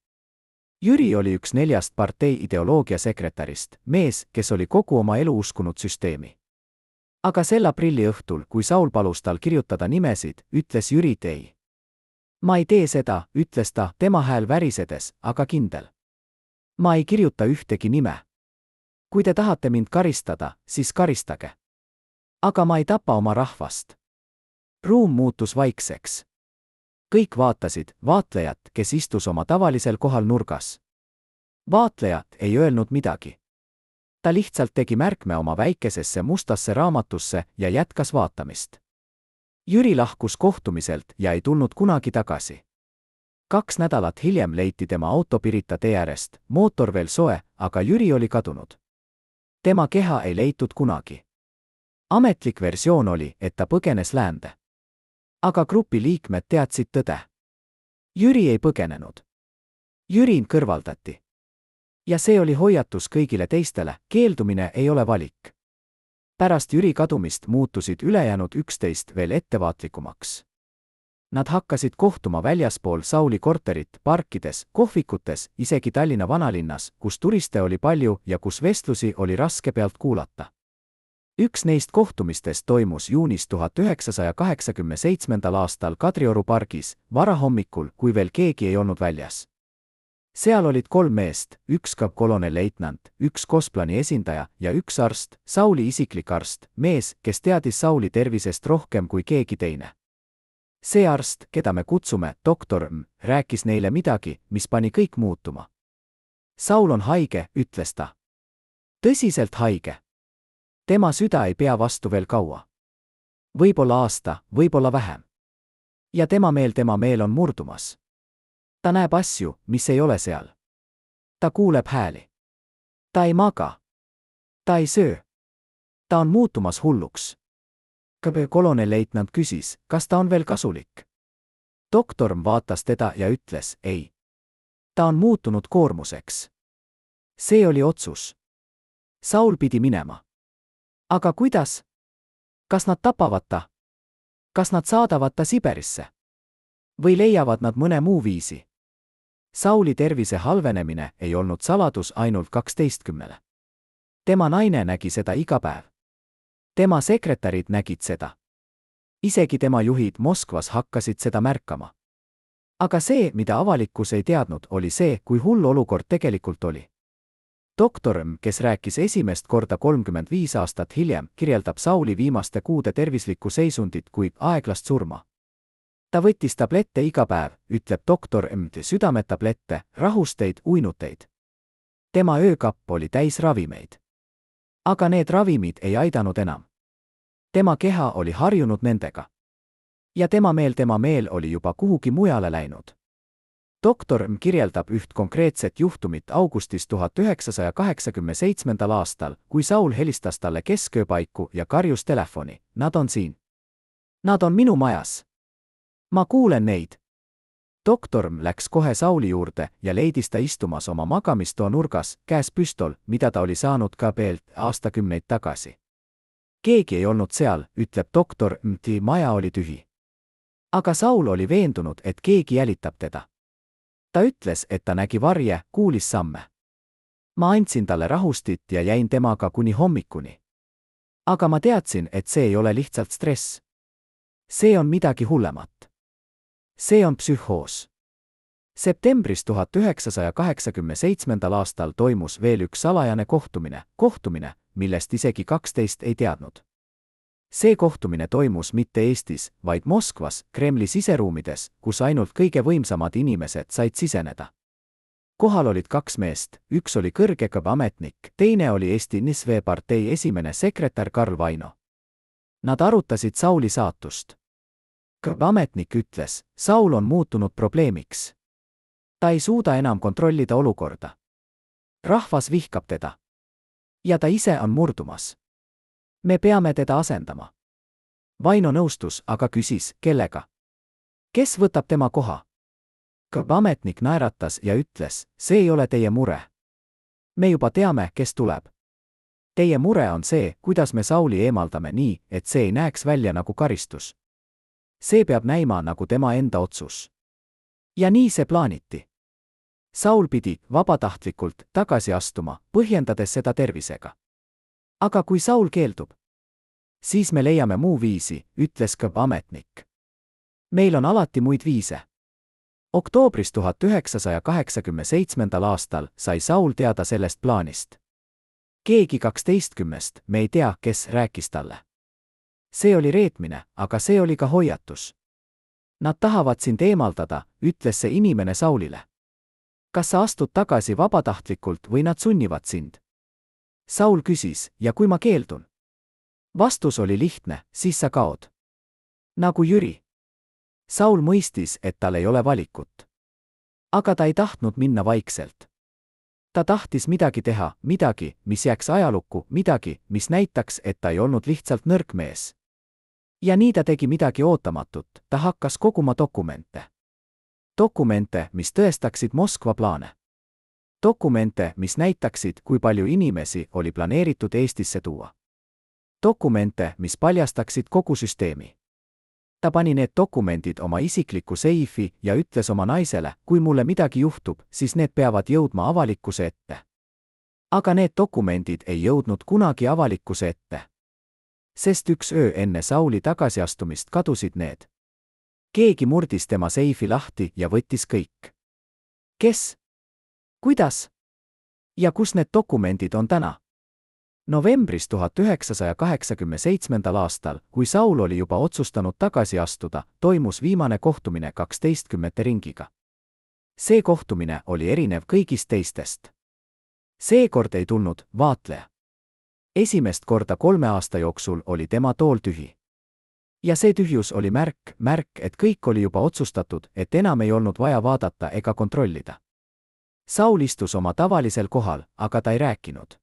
Jüri oli üks 4 partei ideoloogia sekretärist, mees, kes oli kogu oma elu uskunud süsteemi. Aga sel aprilli õhtul, kui Saul palus tal kirjutada nimesid, ütles Jüri ei. Ma ei tee seda, ütles ta, tema hääl värisedes, aga kindel. Ma ei kirjuta ühtegi nime. Kui te tahate mind karistada, siis karistage. Aga ma ei tapa oma rahvast. Ruum muutus vaikseks. Kõik vaatasid vaatlejat, kes istus oma tavalisel kohal nurgas. Vaatlejat ei öelnud midagi. Ta lihtsalt tegi märkme oma väikesesse mustasse raamatusse ja jätkas vaatamist. Jüri lahkus kohtumiselt ja ei tulnud kunagi tagasi. 2 nädalat hiljem leiti tema auto Pirita tee äärest, mootor veel soe, aga Jüri oli kadunud. Tema keha ei leitud kunagi. Ametlik versioon oli, et ta põgenes läände. Aga grupi liikmed teadsid tõde. Jüri ei põgenenud. Jürin kõrvaldati. Ja see oli hoiatus kõigile teistele, keeldumine ei ole valik. Pärast Jüri kadumist muutusid ülejäänud 11 veel ettevaatlikumaks. Nad hakkasid kohtuma väljaspool Sauli korterit, parkides, kohvikutes, isegi Tallinna vanalinnas, kus turiste oli palju ja kus vestlusi oli raske pealt kuulata. Üks neist kohtumistest toimus juunis 1987. aastal Kadrioru pargis, varahommikul, kui veel keegi ei olnud väljas. Seal olid 3 meest, 1 kolonelleitnant, 1 Gosplan'i esindaja ja 1 arst, Sauli isiklik arst, mees, kes teadis Sauli tervisest rohkem kui keegi teine. See arst, keda me kutsume doktor M, rääkis neile midagi, mis pani kõik muutuma. Saul on haige, ütles ta. Tõsiselt haige. Tema süda ei pea vastu veel kaua. Võib-olla aasta, võib-olla vähem. Ja tema meel on murdumas. Ta näeb asju, mis ei ole seal. Ta kuuleb hääli. Ta ei maga. Ta ei söö. Ta on muutumas hulluks. Kolonelleitnant küsis, kas ta on veel kasulik. Doktor vaatas teda ja ütles, ei. Ta on muutunud koormuseks. See oli otsus. Saul pidi minema. Aga kuidas? Kas nad tapavad ta? Kas nad saadavad ta Siberisse? Või leiavad nad mõne muu viisi? Sauli tervise halvenemine ei olnud saladus ainult 12-le. Tema naine nägi seda iga päev. Tema sekretärid nägid seda. Isegi tema juhid Moskvas hakkasid seda märkama. Aga see, mida avalikkus ei teadnud, oli see, kui hull olukord tegelikult oli. Doktor M, kes rääkis esimest korda 35 aastat hiljem, kirjeldab Sauli viimaste kuude tervislikku seisundit kui aeglast surma. Ta võttis tablette iga päev, ütleb doktor M, südametablette, rahusteid, uinuteid. Tema öökapp oli täis ravimeid. Aga need ravimid ei aidanud enam. Tema keha oli harjunud nendega. Ja tema meel oli juba kuhugi mujale läinud. Doktor M kirjeldab üht konkreetset juhtumit augustis 1987. aastal, kui Saul helistas talle kesköö paiku ja karjus telefoni. Nad on siin. Nad on minu majas. Ma kuulen neid. Doktor M läks kohe Sauli juurde ja leidis ta istumas oma magamistoa nurgas, käes püstol, mida ta oli saanud KGB-lt aastakümneid tagasi. Keegi ei olnud seal, ütleb doktor M, maja oli tühi. Aga Saul oli veendunud, et keegi jälitab teda. Ta ütles, et ta nägi varje, kuulis samme. Ma andsin talle rahustit ja jäin temaga kuni hommikuni. Aga ma teadsin, et see ei ole lihtsalt stress. See on midagi hullemat. See on psühhoos. Septembris 1987. aastal toimus veel üks salajane kohtumine, millest isegi 12 ei teadnud. See kohtumine toimus mitte Eestis, vaid Moskvas, Kremli siseruumides, kus ainult kõige võimsamad inimesed said siseneda. Kohal olid 2 meest, üks oli kõrge KGB-ametnik, teine oli Eesti NSV partei esimene sekretär Karl Vaino. Nad arutasid Sauli saatust. KGB-ametnik ütles, Saul on muutunud probleemiks. Ta ei suuda enam kontrollida olukorda. Rahvas vihkab teda. Ja ta ise on murdumas. Me peame teda asendama. Vaino nõustus, aga küsis, kellega? Kes võtab tema koha? KGB-ametnik naeratas ja ütles, see ei ole teie mure. Me juba teame, kes tuleb. Teie mure on see, kuidas me Sauli eemaldame nii, et see ei näeks välja nagu karistus. See peab näima nagu tema enda otsus. Ja nii see plaaniti. Saul pidi vabatahtlikult tagasi astuma, põhjendades seda tervisega. Aga kui Saul keeldub, siis me leiame muu viisi, ütles KGB-ametnik. Meil on alati muid viise. Oktoobris 1987. aastal sai Saul teada sellest plaanist. Keegi 12 me ei tea, kes rääkis talle. See oli reetmine, aga see oli ka hoiatus. Nad tahavad sind eemaldada, ütles see inimene Saulile. Kas sa astud tagasi vabatahtlikult või nad sunnivad sind? Saul küsis, ja kui ma keeldun? Vastus oli lihtne, siis sa kaod. Nagu Jüri. Saul mõistis, et tal ei ole valikut. Aga ta ei tahtnud minna vaikselt. Ta tahtis midagi teha, midagi, mis jääks ajalukku, midagi, mis näitaks, et ta ei olnud lihtsalt nõrk mees. Ja nii ta tegi midagi ootamatut, ta hakkas koguma dokumente. Dokumente, mis tõestaksid Moskva plaane. Dokumente, mis näitaksid, kui palju inimesi oli planeeritud Eestisse tuua. Dokumente, mis paljastaksid kogu süsteemi. Ta pani need dokumendid oma isiklikku seifi ja ütles oma naisele, kui mulle midagi juhtub, siis need peavad jõudma avalikkuse ette. Aga need dokumendid ei jõudnud kunagi avalikkuse ette. Sest üks öö enne Sauli tagasiastumist kadusid need. Keegi murdis tema seifi lahti ja võttis kõik. Kes? Kuidas? Ja kus need dokumendid on täna? Novembris 1987. aastal, kui Saul oli juba otsustanud tagasi astuda, toimus viimane kohtumine 12 ringiga. See kohtumine oli erinev kõigist teistest. Seekord ei tulnud vaatleja. Esimest korda 3 aasta jooksul oli tema tool tühi. Ja see tühjus oli märk, et kõik oli juba otsustatud, et enam ei olnud vaja vaadata ega kontrollida. Saul istus oma tavalisel kohal, aga ta ei rääkinud.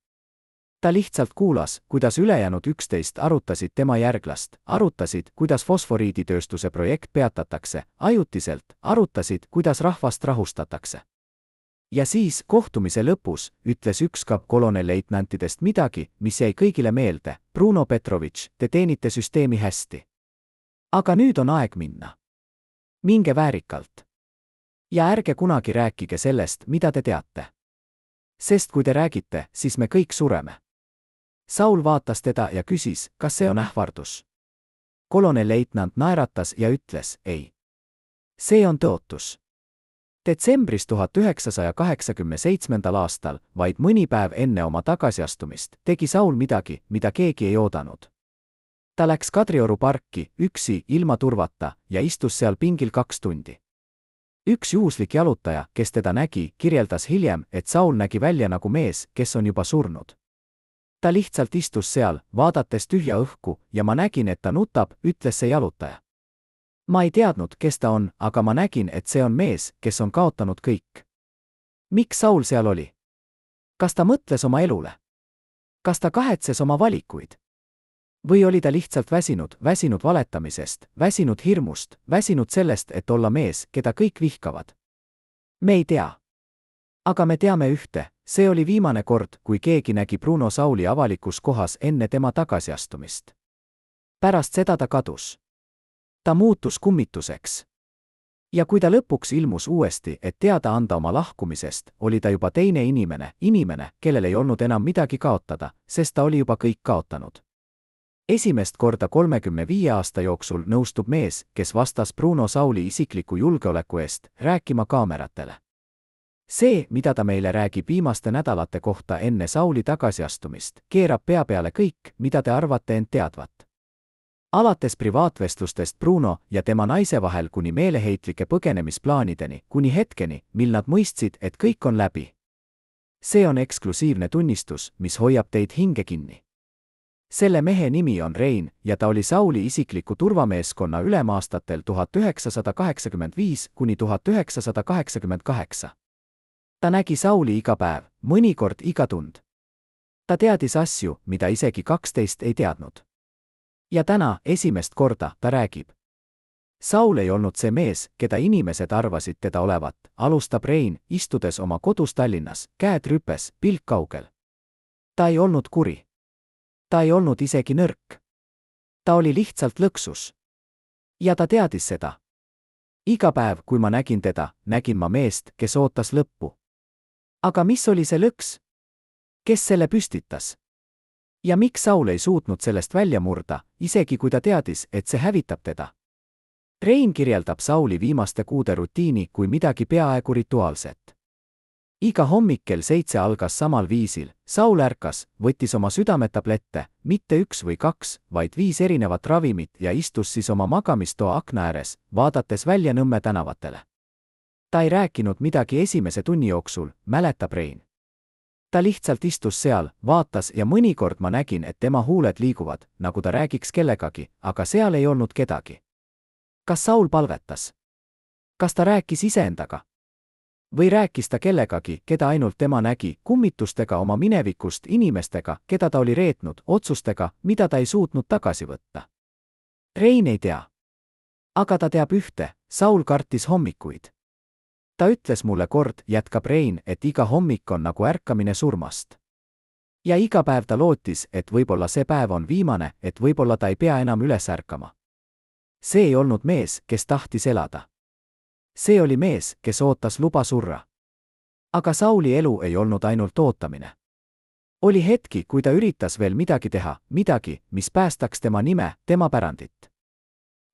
Ta lihtsalt kuulas, kuidas ülejäänud 11 arutasid tema järglast, arutasid, kuidas fosforiiditööstuse projekt peatatakse, ajutiselt, arutasid, kuidas rahvast rahustatakse. Ja siis, kohtumise lõpus, ütles üks kolonelleitnantidest midagi, mis jäi kõigile meelde. Bruno Petrovitš, te teenite süsteemi hästi. Aga nüüd on aeg minna. Minge väärikalt. Ja ärge kunagi rääkige sellest, mida te teate. Sest kui te räägite, siis me kõik sureme. Saul vaatas teda ja küsis, kas see on ähvardus. Kolonelleitnant naeratas ja ütles, ei. See on tõotus. Detsembris 1987. aastal, vaid mõni päev enne oma tagasiastumist, tegi Saul midagi, mida keegi ei oodanud. Ta läks Kadrioru parki, üksi, ilma turvata, ja istus seal pingil 2 tundi. Üks juhuslik jalutaja, kes teda nägi, kirjeldas hiljem, et Saul nägi välja nagu mees, kes on juba surnud. Ta lihtsalt istus seal, vaadates tühja õhku, ja ma nägin, et ta nutab, ütles see jalutaja. Ma ei teadnud, kes ta on, aga ma nägin, et see on mees, kes on kaotanud kõik. Miks Saul seal oli? Kas ta mõtles oma elule? Kas ta kahetses oma valikuid? Või oli ta lihtsalt väsinud valetamisest, väsinud hirmust, väsinud sellest, et olla mees, keda kõik vihkavad? Me ei tea. Aga me teame ühte, see oli viimane kord, kui keegi nägi Bruno Sauli avalikus kohas enne tema tagasiastumist. Pärast seda ta kadus. Ta muutus kummituseks. Ja kui ta lõpuks ilmus uuesti, et teada anda oma lahkumisest, oli ta juba teine inimene, kellel ei olnud enam midagi kaotada, sest ta oli juba kõik kaotanud. Esimest korda 35 aasta jooksul nõustub mees, kes vastas Bruno Sauli isikliku julgeoleku eest, rääkima kaameratele. See, mida ta meile räägib viimaste nädalate kohta enne Sauli tagasiastumist, keerab pea peale kõik, mida te arvate end teadvat. Alates privaatvestlustest Bruno ja tema naise vahel kuni meeleheitlike põgenemisplaanideni, kuni hetkeni, mil nad mõistsid, et kõik on läbi. See on eksklusiivne tunnistus, mis hoiab teid hinge kinni. Selle mehe nimi on Rein ja ta oli Sauli isikliku turvameeskonna ülem aastatel 1985 kuni 1988. Ta nägi Sauli iga päev, mõnikord iga tund. Ta teadis asju, mida isegi 12 ei teadnud. Ja täna, esimest korda, ta räägib. Saul ei olnud see mees, keda inimesed arvasid teda olevat, alustab Rein, istudes oma kodus Tallinnas, käed rüpes, pilk kaugel. Ta ei olnud kuri. Ta ei olnud isegi nõrk. Ta oli lihtsalt lõksus. Ja ta teadis seda. Iga päev, kui ma nägin teda, nägin ma meest, kes ootas lõppu. Aga mis oli see lõks? Kes selle püstitas? Ja miks Saul ei suutnud sellest välja murda, isegi kui ta teadis, et see hävitab teda? Rein kirjeldab Sauli viimaste kuude rutiini kui midagi peaaegu rituaalset. Iga hommik kell 7 algas samal viisil. Saul ärkas, võttis oma südametablette, mitte 1 või 2, vaid 5 erinevat ravimit ja istus siis oma magamistoa akna ääres, vaadates välja Nõmme tänavatele. Ta ei rääkinud midagi esimese tunni jooksul, mäletab Rein. Ta lihtsalt istus seal, vaatas ja mõnikord ma nägin, et tema huuled liiguvad, nagu ta räägiks kellegagi, aga seal ei olnud kedagi. Kas Saul palvetas? Kas ta rääkis iseendaga? Või rääkis ta kellegagi, keda ainult tema nägi, kummitustega oma minevikust, inimestega, keda ta oli reetnud, otsustega, mida ta ei suutnud tagasi võtta? Rein ei tea. Aga ta teab ühte, Saul kartis hommikuid. Ta ütles mulle kord, jätkab Rein, et iga hommik on nagu ärkamine surmast. Ja iga päev ta lootis, et võib-olla see päev on viimane, et võib-olla ta ei pea enam üles ärkama. See ei olnud mees, kes tahtis elada. See oli mees, kes ootas luba surra. Aga Sauli elu ei olnud ainult ootamine. Oli hetki, kui ta üritas veel midagi teha, midagi, mis päästaks tema nime, tema pärandit.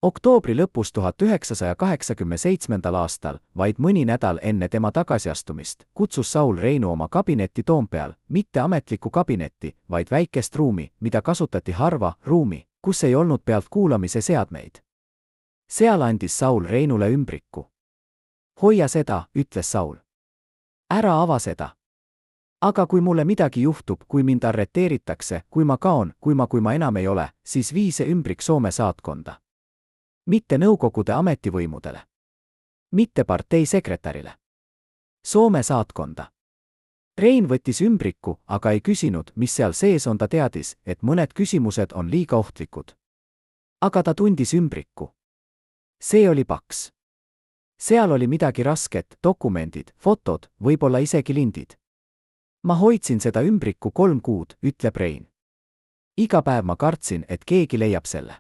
Oktoobri lõpus 1987. aastal, vaid mõni nädal enne tema tagasiastumist, kutsus Saul Reinu oma kabinetti Toompeal, mitte ametlikku kabinetti, vaid väikest ruumi, mida kasutati harva, ruumi, kus ei olnud pealt kuulamise seadmeid. Seal andis Saul Reinule ümbriku. Hoia seda, ütles Saul. Ära ava seda. Aga kui mulle midagi juhtub, kui mind arreteeritakse, kui ma kaon, kui ma enam ei ole, siis vii see ümbrik Soome saatkonda. Mitte Nõukogude ametivõimudele. Mitte partei sekretärile. Soome saatkonda. Rein võttis ümbriku, aga ei küsinud, mis seal sees on, ta teadis, et mõned küsimused on liiga ohtlikud. Aga ta tundis ümbriku. See oli paks. seal oli midagi rasket, dokumendid, fotod, võib-olla isegi lindid. ma hoidsin seda ümbrikku 3 kuud, ütleb Rein. iga päev ma kartsin, et keegi leiab selle.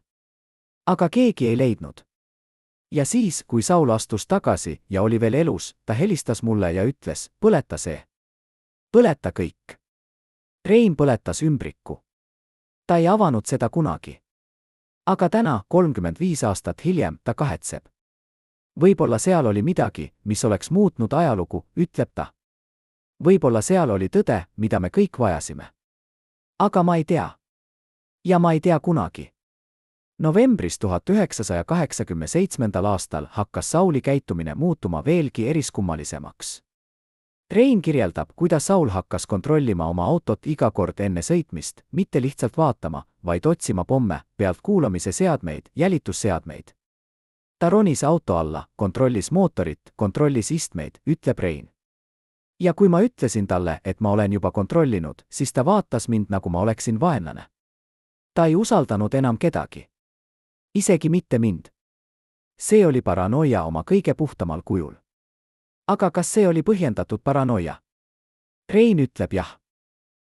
aga keegi ei leidnud. ja siis, kui Saul astus tagasi ja oli veel elus, ta helistas mulle ja ütles, põleta see. põleta kõik. Rein põletas ümbriku. ta ei avanud seda kunagi. aga täna, 35 aastat hiljem, ta kahetseb. võib-olla seal oli midagi, mis oleks muutnud ajalugu, ütleb ta. võib-olla seal oli tõde, mida me kõik vajasime. aga ma ei tea. ja ma ei tea kunagi. Novembris 1987. aastal hakkas Sauli käitumine muutuma veelgi eriskummalisemaks. Rein kirjeldab, kuidas Saul hakkas kontrollima oma autot iga kord enne sõitmist, mitte lihtsalt vaatama, vaid otsima pomme, pealtkuulamise seadmeid, jälitusseadmeid. ta ronis auto alla, kontrollis mootorit, kontrollis istmeid, ütleb Rein. ja kui ma ütlesin talle, et ma olen juba kontrollinud, siis ta vaatas mind, nagu ma oleksin vaenlane. ta ei usaldanud enam kedagi. isegi mitte mind. see oli paranoia oma kõige puhtamal kujul. aga kas see oli põhjendatud paranoia? Rein ütleb jah.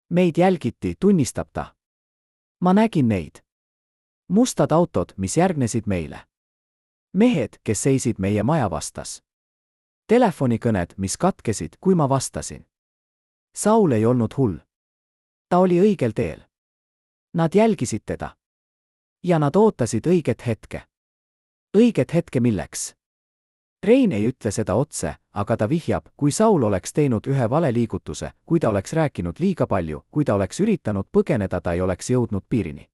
meid jälgiti, tunnistab ta. ma nägin neid. mustad autod, mis järgnesid meile. mehed, kes seisid meie maja vastas. Telefonikõned, mis katkesid, kui ma vastasin. Saul ei olnud hull. ta oli õigel teel. Nad jälgisid teda. ja nad ootasid õiget hetke. õiget hetke milleks? Rein ei ütle seda otse, aga ta vihjab, kui Saul oleks teinud ühe valeliigutuse, kui ta oleks rääkinud liiga palju, kui ta oleks üritanud põgeneda, ta ei oleks jõudnud piirini.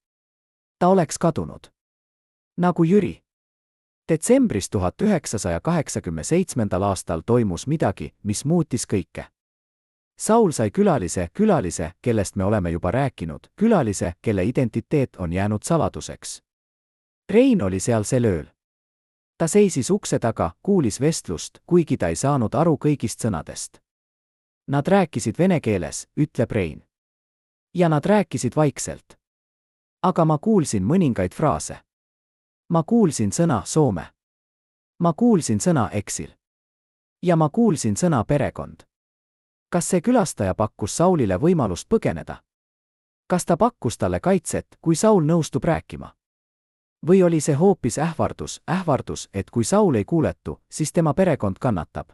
ta oleks kadunud. nagu Jüri. Detsembris 1987. aastal toimus midagi, mis muutis kõike. Saul sai külalise, kellest me oleme juba rääkinud, külalise, kelle identiteet on jäänud saladuseks. Rein oli seal sel ööl. ta seisis ukse taga, kuulis vestlust, kuigi ta ei saanud aru kõigist sõnadest. Nad rääkisid vene keeles, ütleb Rein. ja nad rääkisid vaikselt. aga ma kuulsin mõningaid fraase. ma kuulsin sõna Soome. ma kuulsin sõna eksil. ja ma kuulsin sõna perekond. kas see külastaja pakkus Saulile võimalust põgeneda? kas ta pakkus talle kaitset, kui Saul nõustub rääkima? või oli see hoopis ähvardus, et kui Saul ei kuuletu, siis tema perekond kannatab?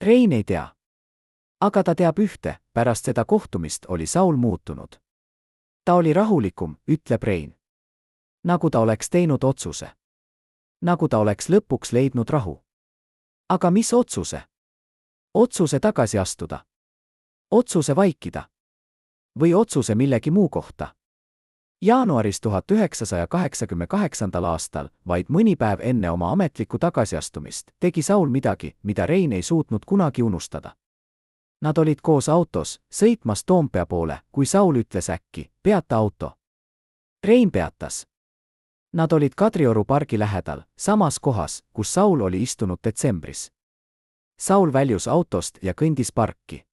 Rein ei tea. aga ta teab ühte, pärast seda kohtumist oli Saul muutunud. ta oli rahulikum, ütleb Rein. nagu ta oleks teinud otsuse. nagu ta oleks lõpuks leidnud rahu. aga mis otsuse? otsuse tagasi astuda. otsuse vaikida. või otsuse millegi muu kohta. Jaanuaris 1988. aastal, vaid mõni päev enne oma ametlikku tagasiastumist, tegi Saul midagi, mida Rein ei suutnud kunagi unustada. Nad olid koos autos, sõitmas Toompea poole, kui Saul ütles äkki, peata auto. Rein peatas. Nad olid Kadrioru pargi lähedal, samas kohas, kus Saul oli istunud detsembris. Saul väljus autost ja kõndis parki.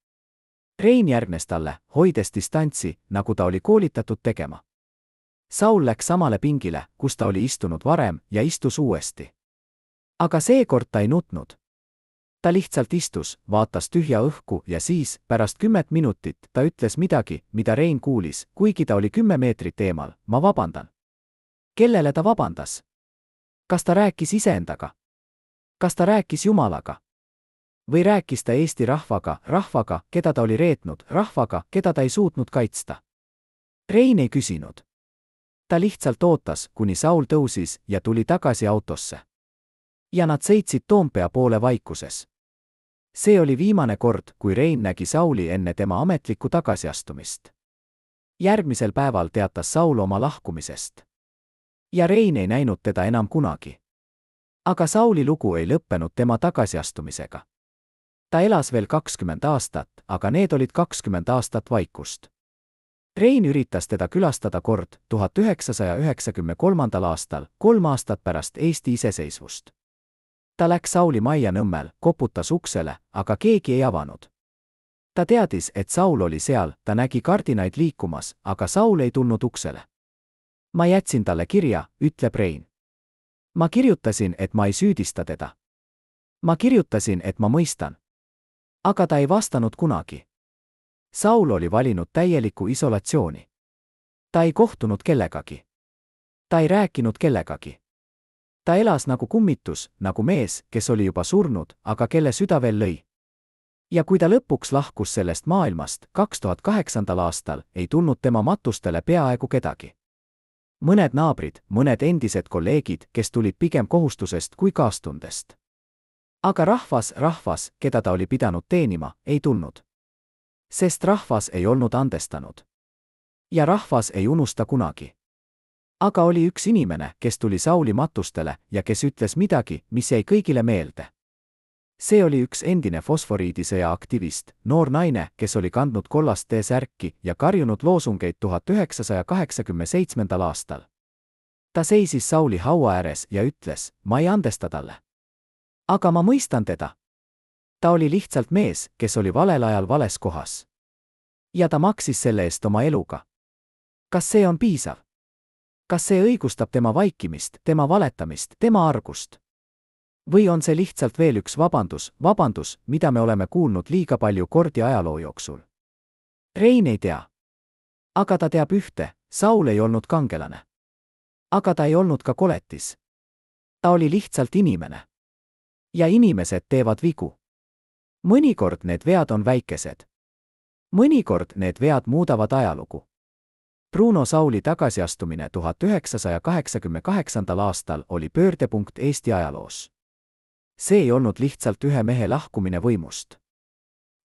Rein järgnes talle, hoides distantsi, nagu ta oli koolitatud tegema. Saul läks samale pingile, kus ta oli istunud varem, ja istus uuesti. aga seekord ta ei nutnud. ta lihtsalt istus, vaatas tühja õhku ja siis, pärast 10 minutit, ta ütles midagi, mida Rein kuulis, kuigi ta oli 10 meetrit eemal, ma vabandan. Kellele ta vabandas? kas ta rääkis iseendaga? kas ta rääkis Jumalaga? või rääkis ta Eesti rahvaga, keda ta oli reetnud, rahvaga, keda ta ei suutnud kaitsta? Rein ei küsinud. ta lihtsalt ootas, kuni Saul tõusis ja tuli tagasi autosse. ja nad sõitsid Toompea poole vaikuses. see oli viimane kord, kui Rein nägi Sauli enne tema ametlikku tagasiastumist. järgmisel päeval teatas Saul oma lahkumisest. ja Rein ei näinud teda enam kunagi. aga Sauli lugu ei lõppenud tema tagasiastumisega. ta elas veel 20 aastat, aga need olid 20 aastat vaikust. Rein üritas teda külastada kord 1993. aastal, 3 aastat pärast Eesti iseseisvust. ta läks Sauli majja Nõmmel, koputas uksele, aga keegi ei avanud. ta teadis, et Saul oli seal, ta nägi kardinaid liikumas, aga Saul ei tulnud uksele. ma jätsin talle kirja, ütleb Rein. ma kirjutasin, et ma ei süüdista teda. Ma kirjutasin, et ma mõistan. Aga ta ei vastanud kunagi. Saul oli valinud täieliku isolatsiooni. Ta ei kohtunud kellegagi. Ta ei rääkinud kellegagi. Ta elas nagu kummitus, nagu mees, kes oli juba surnud, aga kelle süda veel lõi. Ja kui ta lõpuks lahkus sellest maailmast 2008. aastal, ei tulnud tema matustele peaaegu kedagi. Mõned naabrid, mõned endised kolleegid, kes tulid pigem kohustusest kui kaastundest. Aga rahvas, keda ta oli pidanud teenima, ei tulnud. Sest rahvas ei olnud andestanud. Ja rahvas ei unusta kunagi. Aga oli üks inimene, kes tuli Sauli matustele ja kes ütles midagi, mis jäi kõigile meelde. See oli üks endine fosforiidisõja aktivist, noor naine, kes oli kandnud kollast T-särki ja karjunud loosungeid 1987. aastal. Ta seisis Sauli haua ääres ja ütles, ma ei andesta talle. Aga ma mõistan teda. Ta oli lihtsalt mees, kes oli valel ajal vales kohas. Ja ta maksis selle eest oma eluga. Kas see on piisav? Kas see õigustab tema vaikimist, tema valetamist, tema argust? Või on see lihtsalt veel üks vabandus, mida me oleme kuulnud liiga palju kordi ajaloo jooksul? Rein ei tea. Aga ta teab ühte, Saul ei olnud kangelane. Aga ta ei olnud ka koletis. Ta oli lihtsalt inimene. Ja inimesed teevad vigu. Mõnikord need vead on väikesed. Mõnikord need vead muudavad ajalugu. Bruno Sauli tagasiastumine 1988. aastal oli pöördepunkt Eesti ajaloos. See ei olnud lihtsalt ühe mehe lahkumine võimust.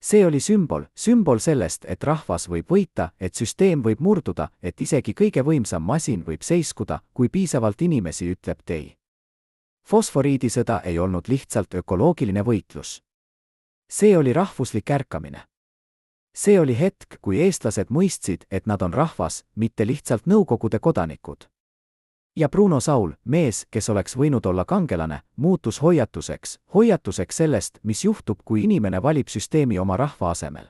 See oli sümbol sellest, et rahvas võib võita, et süsteem võib murduda, et isegi kõige võimsam masin võib seiskuda, kui piisavalt inimesi ütleb tei. Fosforiidisõda ei olnud lihtsalt ökoloogiline võitlus. See oli rahvuslik ärkamine. See oli hetk, kui eestlased mõistsid, et nad on rahvas, mitte lihtsalt Nõukogude kodanikud. Ja Bruno Saul, mees, kes oleks võinud olla kangelane, muutus hoiatuseks sellest, mis juhtub, kui inimene valib süsteemi oma rahva asemel.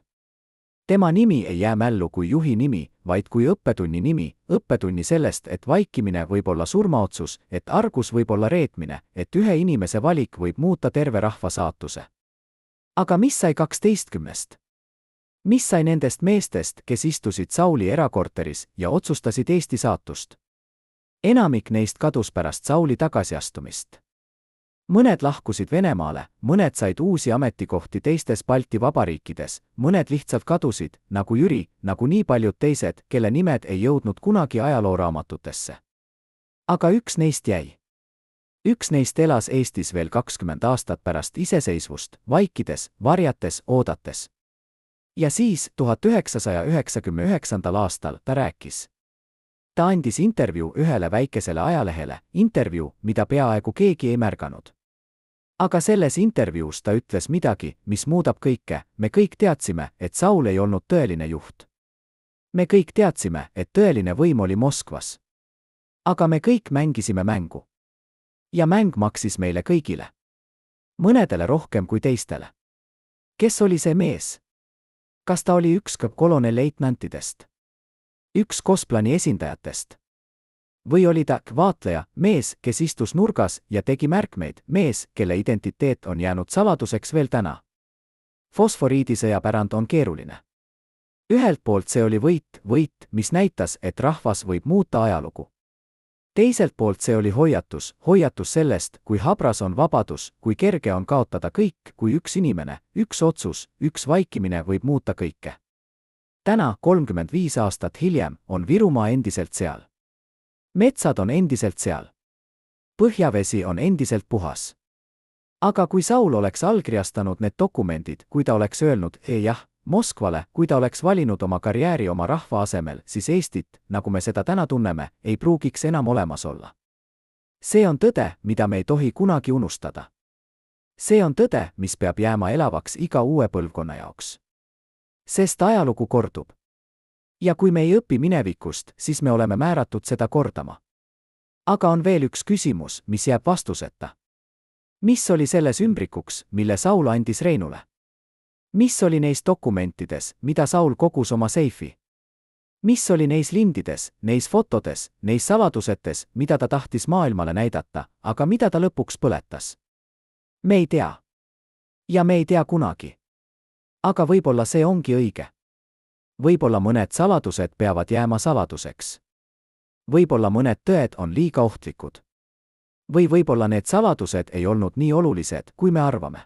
Tema nimi ei jää mällu kui juhi nimi, vaid kui õppetunni nimi, õppetunni sellest, et vaikimine võib olla surmaotsus, et argus võib olla reetmine, et ühe inimese valik võib muuta terve rahva saatuse. Aga mis sai 12? Mis sai nendest meestest, kes istusid Sauli erakorteris ja otsustasid Eesti saatust? Enamik neist kadus pärast Sauli tagasiastumist. Mõned lahkusid Venemaale, mõned said uusi ametikohti teistes Balti vabariikides, mõned lihtsalt kadusid, nagu Jüri, nagu nii paljud teised, kelle nimed ei jõudnud kunagi ajalooraamatutesse. Aga üks neist jäi. Üks neist elas Eestis veel 20 aastat pärast iseseisvust, vaikides, varjates, oodates. Ja siis, 1999. aastal, ta rääkis. Ta andis intervjuu ühele väikesele ajalehele, intervjuu, mida peaaegu keegi ei märganud. Aga selles intervjuus ta ütles midagi, mis muudab kõike. Me kõik teadsime, et Saul ei olnud tõeline juht. Me kõik teadsime, et tõeline võim oli Moskvas. Aga me kõik mängisime mängu. Ja mäng maksis meile kõigile. Mõnedele rohkem kui teistele. Kes oli see mees? Kas ta oli üks kolonelleitnantidest? Üks Kosplani esindajatest? Või oli ta vaatleja, mees, kes istus nurgas ja tegi märkmeid, mees, kelle identiteet on jäänud saladuseks veel täna? Fosforiidisõja pärand on keeruline. Ühelt poolt see oli võit, mis näitas, et rahvas võib muuta ajalugu. Teiselt poolt see oli hoiatus sellest, kui habras on vabadus, kui kerge on kaotada kõik, kui üks inimene, üks otsus, üks vaikimine võib muuta kõike. Täna, 35 aastat hiljem, on Virumaa endiselt seal. Metsad on endiselt seal. Põhjavesi on endiselt puhas. Aga kui Saul oleks allkirjastanud need dokumendid, kui ta oleks öelnud jah Moskvale, kui ta oleks valinud oma karjääri oma rahva asemel, siis Eestit, nagu me seda täna tunneme, ei pruugiks enam olemas olla. See on tõde, mida me ei tohi kunagi unustada. See on tõde, mis peab jääma elavaks iga uue põlvkonna jaoks. Sest ajalugu kordub. Ja kui me ei õpi minevikust, siis me oleme määratud seda kordama. Aga on veel üks küsimus, mis jääb vastuseta. Mis oli selles ümbrikuks, mille Saul andis Reinule? Mis oli neis dokumentides, mida Saul kogus oma seifi? Mis oli neis lindides, neis fotodes, neis saladusetes, mida ta tahtis maailmale näidata, aga mida ta lõpuks põletas? Me ei tea. ja me ei tea kunagi. Aga võib-olla see ongi õige. Võib-olla mõned saladused peavad jääma saladuseks. Võib-olla mõned tõed on liiga ohtlikud. Või võib-olla need saladused ei olnud nii olulised, kui me arvame.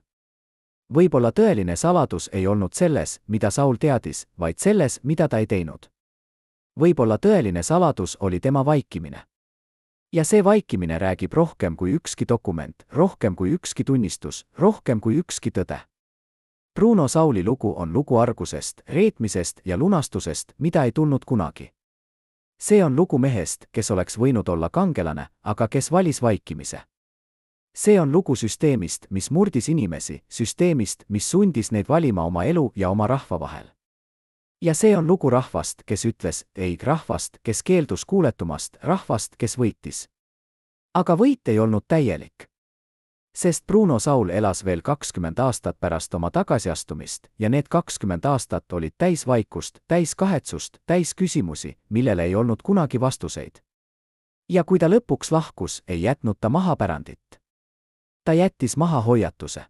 Võib-olla tõeline saladus ei olnud selles, mida Saul teadis, vaid selles, mida ta ei teinud. Võib-olla tõeline saladus oli tema vaikimine. Ja see vaikimine räägib rohkem kui ükski dokument, rohkem kui ükski tunnistus, rohkem kui ükski tõde. Bruno Sauli lugu on lugu argusest, reetmisest ja lunastusest, mida ei tulnud kunagi. See on lugu mehest, kes oleks võinud olla kangelane, aga kes valis vaikimise. See on lugu süsteemist, mis murdis inimesi, süsteemist, mis sundis neid valima oma elu ja oma rahva vahel. Ja see on lugu rahvast, kes ütles ei, rahvast, kes keeldus kuuletumast, rahvast, kes võitis. Aga võit ei olnud täielik. Sest Bruno Saul elas veel 20 aastat pärast oma tagasiastumist ja need 20 aastat olid täis vaikust, täis kahetsust, täis küsimusi, millele ei olnud kunagi vastuseid. Ja kui ta lõpuks lahkus, ei jätnud ta maha pärandit. Ta jättis maha hoiatuse.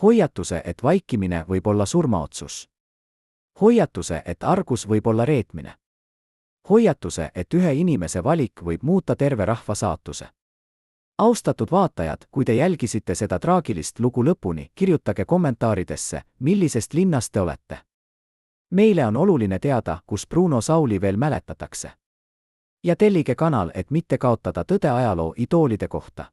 Hoiatuse, et vaikimine võib olla surmaotsus. Hoiatuse, et argus võib olla reetmine. Hoiatuse, et ühe inimese valik võib muuta terve rahva saatuse. Austatud vaatajad, kui te jälgisite seda traagilist lugu lõpuni, kirjutage kommentaaridesse, millisest linnast te olete. Meile on oluline teada, kus Bruno Sauli veel mäletatakse. Ja tellige kanal, et mitte kaotada tõde ajaloo idoolide kohta.